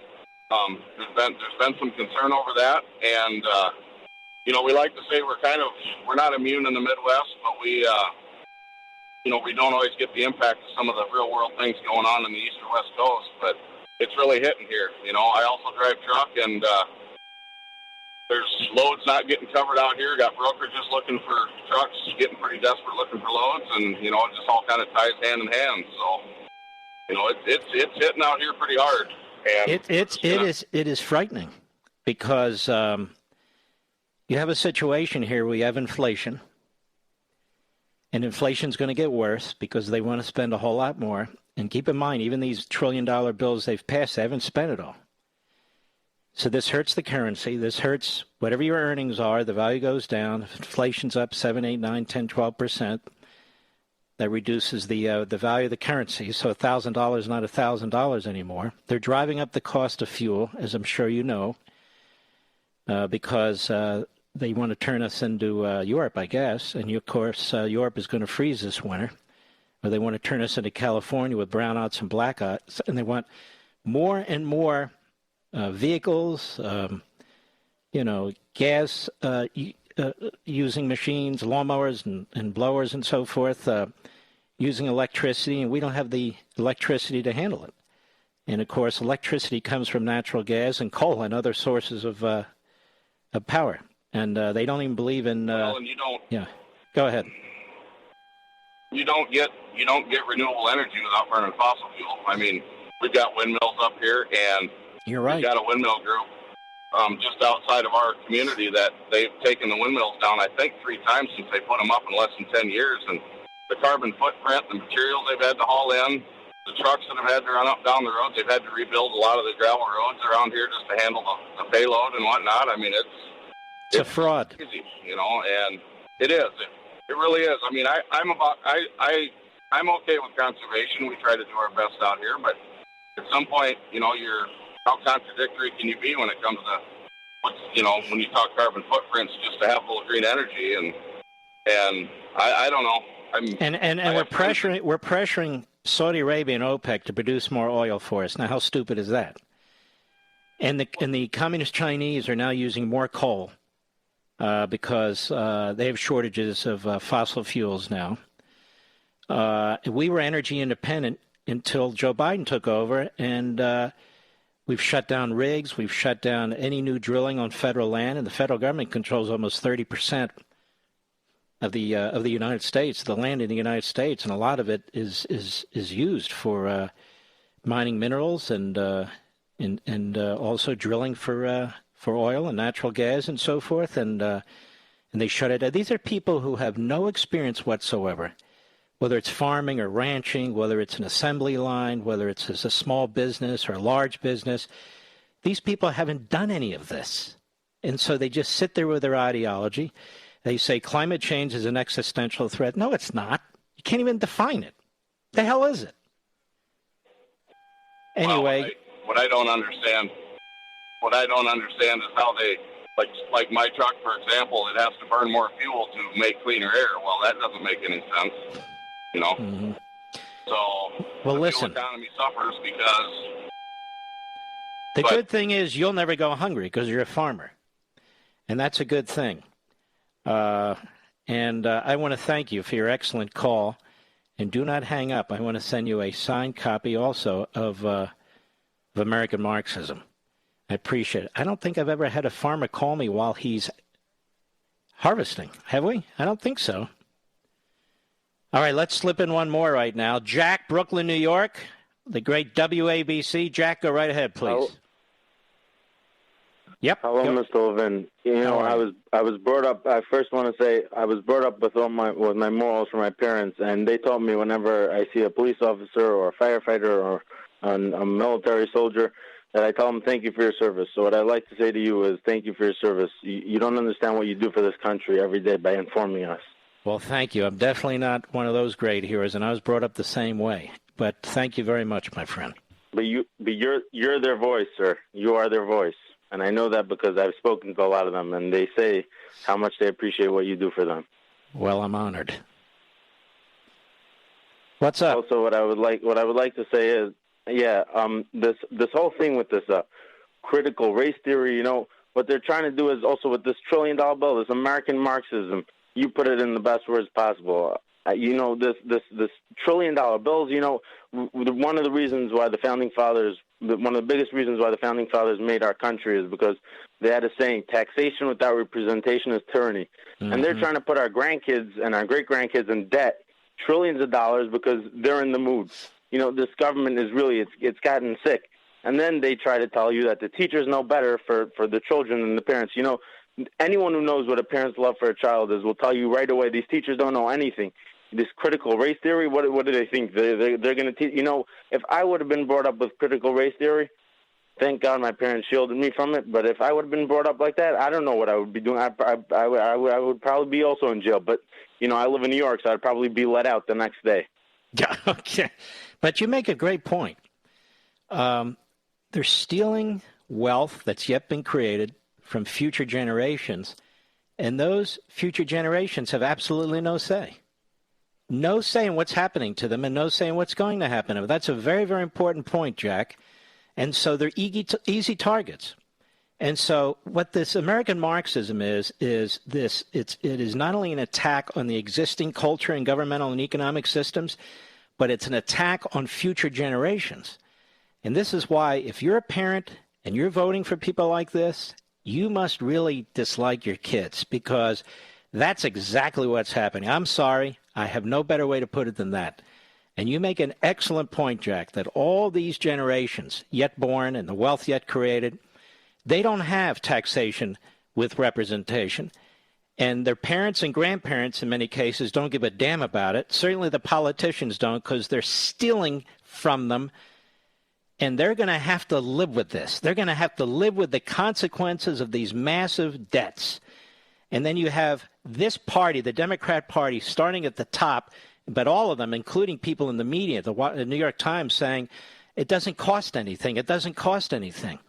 there's been some concern over that, and we like to say we're not immune in the Midwest, but we don't always get the impact of some of the real world things going on in the East or West Coast, but it's really hitting here. I also drive truck, and there's loads not getting covered out here. Got brokerages looking for trucks, getting pretty desperate looking for loads, and it just all kind of ties hand in hand. So, it's hitting out here pretty hard. And it is frightening because you have a situation here where you have inflation, and inflation's going to get worse because they want to spend a whole lot more. And keep in mind, even these $1 trillion bills they've passed, they haven't spent it all. So this hurts the currency. This hurts whatever your earnings are. The value goes down. If inflation's up 7, 8, 9, 10, 12%, that reduces the value of the currency. So $1,000 is not $1,000 anymore. They're driving up the cost of fuel, as I'm sure you know, because they want to turn us into Europe, I guess. And, of course, Europe is going to freeze this winter. Or they want to turn us into California with brownouts and blackouts. And they want more and more vehicles, gas using machines, lawnmowers and blowers and so forth, using electricity. And we don't have the electricity to handle it. And, of course, electricity comes from natural gas and coal and other sources of power. And they don't even believe in... and you don't... Yeah, go ahead. You don't get renewable energy without burning fossil fuel. I mean, we've got windmills up here, and you're right. We've got a windmill group just outside of our community that they've taken the windmills down, I think, 3 times since they put them up in less than 10 years. And the carbon footprint, the materials they've had to haul in, the trucks that have had to run up down the roads, they've had to rebuild a lot of the gravel roads around here just to handle the payload and whatnot. I mean, it's a fraud. Crazy, and it is. It really is. I mean, I'm okay with conservation. We try to do our best out here, but at some point, how contradictory can you be when it comes to when you talk carbon footprints, just to have a little green energy, and I don't know. And we're pressuring Saudi Arabia and OPEC to produce more oil for us. Now, how stupid is that? And the communist Chinese are now using more coal. Because they have shortages of fossil fuels now. We were energy independent until Joe Biden took over, and we've shut down rigs. We've shut down any new drilling on federal land, and the federal government controls almost 30% of the United States, the land in the United States, and a lot of it is used for mining minerals and also drilling for oil and natural gas and so forth, and they shut it down. These are people who have no experience whatsoever, whether it's farming or ranching, whether it's an assembly line, whether it's a small business or a large business. These people haven't done any of this, and so they just sit there with their ideology. They say climate change is an existential threat. No, it's not. You can't even define it. The hell is it? Anyway, what I don't understand is how they, like my truck, for example, it has to burn more fuel to make cleaner air. Well, that doesn't make any sense, Mm-hmm. So well, the listen. fuel economy suffers because... The good thing is you'll never go hungry because you're a farmer, and that's a good thing. And I want to thank you for your excellent call, and do not hang up. I want to send you a signed copy also of American Marxism. I appreciate it. I don't think I've ever had a farmer call me while he's harvesting. Have we? I don't think so. All right, let's slip in one more right now. Jack, Brooklyn, New York, the great WABC. Jack, go right ahead, please. Yep. Hello, Mr. Levin. I was brought up. I first want to say I was brought up with my morals from my parents, and they taught me whenever I see a police officer or a firefighter or a military soldier, that I tell them thank you for your service. So what I'd like to say to you is thank you for your service. You don't understand what you do for this country every day by informing us. Well, thank you. I'm definitely not one of those great heroes, and I was brought up the same way. But thank you very much, my friend. But you're their voice, sir. You are their voice. And I know that because I've spoken to a lot of them, and they say how much they appreciate what you do for them. Well, I'm honored. What's up? Also, what I would like to say is, this whole thing with this critical race theory, what they're trying to do is also with this $1 trillion bill, this American Marxism. You put it in the best words possible. This $1 trillion bills. One of the reasons why the founding fathers, one of the biggest reasons why the founding fathers made our country is because they had a saying: taxation without representation is tyranny. Mm-hmm. And they're trying to put our grandkids and our great grandkids in debt, trillions of dollars, because they're in the mood. This government is really it's gotten sick. And then they try to tell you that the teachers know better for the children than the parents. Anyone who knows what a parent's love for a child is will tell you right away these teachers don't know anything. This critical race theory, what do they think? They're going to teach. If I would have been brought up with critical race theory, thank God my parents shielded me from it. But if I would have been brought up like that, I don't know what I would be doing. I would probably be also in jail. But, I live in New York, so I'd probably be let out the next day. Yeah, okay. But you make a great point. They're stealing wealth that's yet been created from future generations, and those future generations have absolutely no say. No say in what's happening to them and no say in what's going to happen to them. That's a very, very important point, Jack. And so they're easy targets. And so what this American Marxism is this. It is not only an attack on the existing culture and governmental and economic systems, but it's an attack on future generations. And this is why if you're a parent and you're voting for people like this, you must really dislike your kids, because that's exactly what's happening. I'm sorry. I have no better way to put it than that. And you make an excellent point, Jack, that all these generations yet born and the wealth yet created, they don't have taxation with representation. And their parents and grandparents, in many cases, don't give a damn about it. Certainly the politicians don't, because they're stealing from them. And they're going to have to live with this. They're going to have to live with the consequences of these massive debts. And then you have this party, the Democrat Party, starting at the top, but all of them, including people in the media, the New York Times, saying it doesn't cost anything. It doesn't cost anything.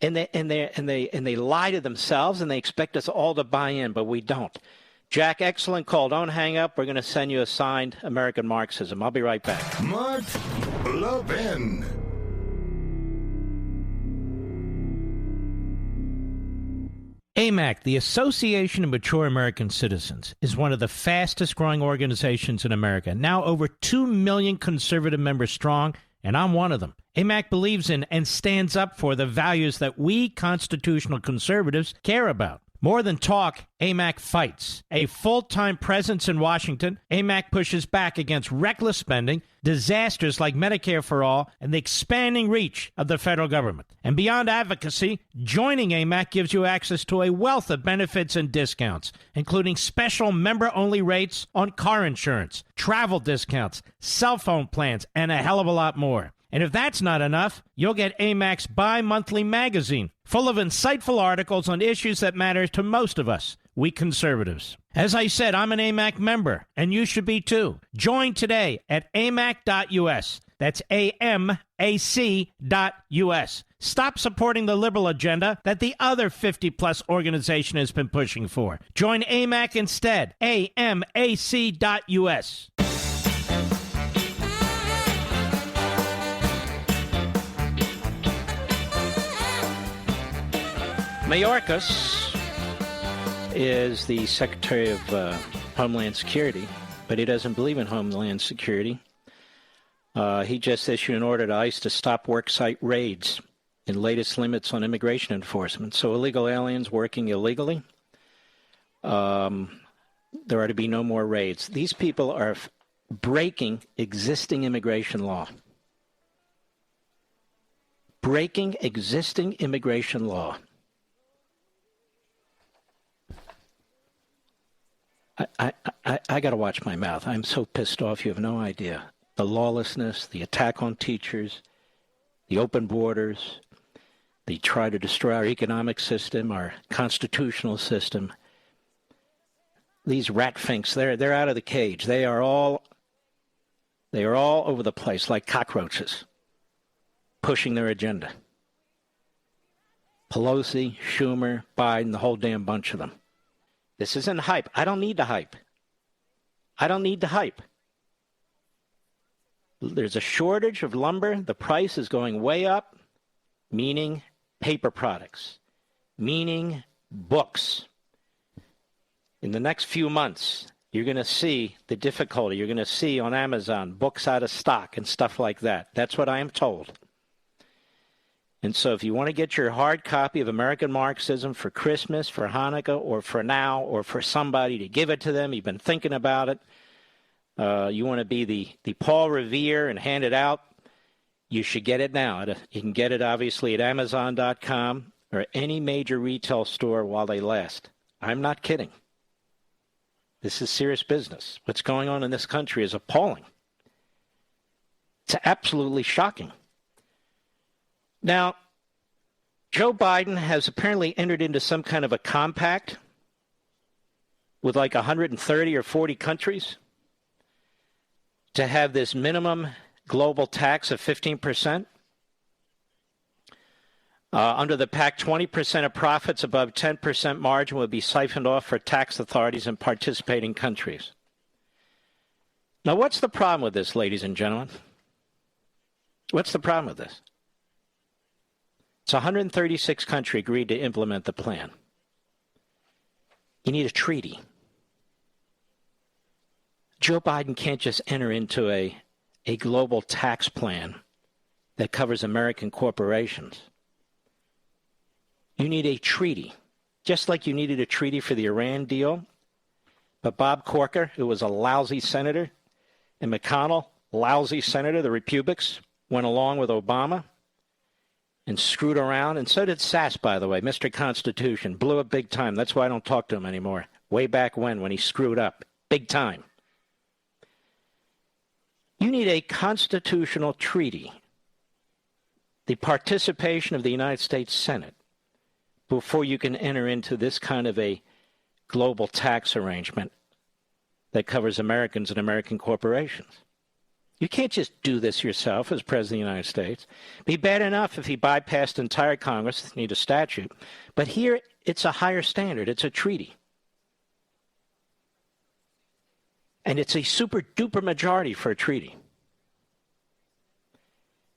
And they lie to themselves, and they expect us all to buy in, but we don't. Jack, excellent call. Don't hang up. We're going to send you a signed American Marxism. I'll be right back. Mark Levin. AMAC, the Association of Mature American Citizens, is one of the fastest growing organizations in America. Now over 2 million conservative members strong, and I'm one of them. AMAC believes in and stands up for the values that we constitutional conservatives care about. More than talk, AMAC fights. A full-time presence in Washington, AMAC pushes back against reckless spending, disasters like Medicare for All, and the expanding reach of the federal government. And beyond advocacy, joining AMAC gives you access to a wealth of benefits and discounts, including special member-only rates on car insurance, travel discounts, cell phone plans, and a hell of a lot more. And if that's not enough, you'll get AMAC's bi-monthly magazine, full of insightful articles on issues that matter to most of us, we conservatives. As I said, I'm an AMAC member, and you should be too. Join today at amac.us. That's AMAC.us. Stop supporting the liberal agenda that the other 50-plus organization has been pushing for. Join AMAC instead. AMAC.us. Mayorkas is the Secretary of Homeland Security, but he doesn't believe in Homeland Security. He just issued an order to ICE to stop worksite raids and latest limits on immigration enforcement. So illegal aliens working illegally, there are to be no more raids. These people are breaking existing immigration law. Breaking existing immigration law. I got to watch my mouth. I'm so pissed off, you have no idea. The lawlessness, the attack on teachers, the open borders, the try to destroy our economic system, our constitutional system. These rat finks, they're out of the cage. They are all They are all over the place like cockroaches, pushing their agenda. Pelosi, Schumer, Biden, the whole damn bunch of them. This isn't hype. I don't need the hype. I don't need the hype. There's a shortage of lumber. The price is going way up, meaning paper products, meaning books. In the next few months, you're going to see the difficulty. You're going to see on Amazon books out of stock and stuff like that. That's what I am told. And so if you want to get your hard copy of American Marxism for Christmas, for Hanukkah, or for now, or for somebody to give it to them, you've been thinking about it, you want to be the Paul Revere and hand it out, you should get it now. You can get it, obviously, at Amazon.com or any major retail store while they last. I'm not kidding. This is serious business. What's going on in this country is appalling. It's absolutely shocking. Now, Joe Biden has apparently entered into some kind of a compact with like 130 or 40 countries to have this minimum global tax of 15%. Under the pact, 20% of profits above 10% margin will be siphoned off for tax authorities in participating countries. Now, what's the problem with this, ladies and gentlemen? What's the problem with this? It's 136 countries agreed to implement the plan. You need a treaty. Joe Biden can't just enter into a global tax plan that covers American corporations. You need a treaty, just like you needed a treaty for the Iran deal. But Bob Corker, who was a lousy senator, and McConnell, lousy senator, the Republicans, went along with Obama and screwed around. And so did Sass, by the way, Mr. Constitution. Blew up big time. That's why I don't talk to him anymore. Way back when he screwed up. Big time. You need a constitutional treaty, the participation of the United States Senate, before you can enter into this kind of a global tax arrangement that covers Americans and American corporations. You can't just do this yourself as President of the United States. It'd be bad enough if he bypassed entire Congress, need a statute. But here, it's a higher standard. It's a treaty. And it's a super-duper majority for a treaty.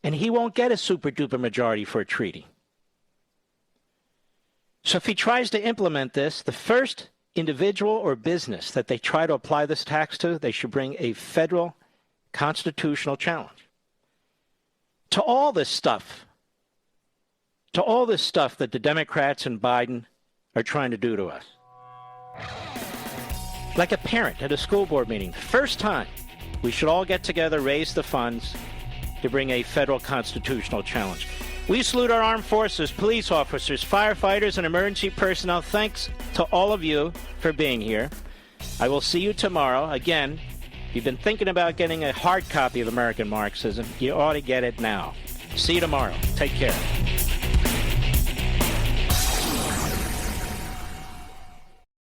And he won't get a super-duper majority for a treaty. So if he tries to implement this, the first individual or business that they try to apply this tax to, they should bring a federal constitutional challenge. To all this stuff that the Democrats and Biden are trying to do to us. Like a parent at a school board meeting, first time we should all get together, raise the funds to bring a federal constitutional challenge. We salute our armed forces, police officers, firefighters, and emergency personnel. Thanks to all of you for being here. I will see you tomorrow. Again, if you've been thinking about getting a hard copy of American Marxism, you ought to get it now. See you tomorrow. Take care.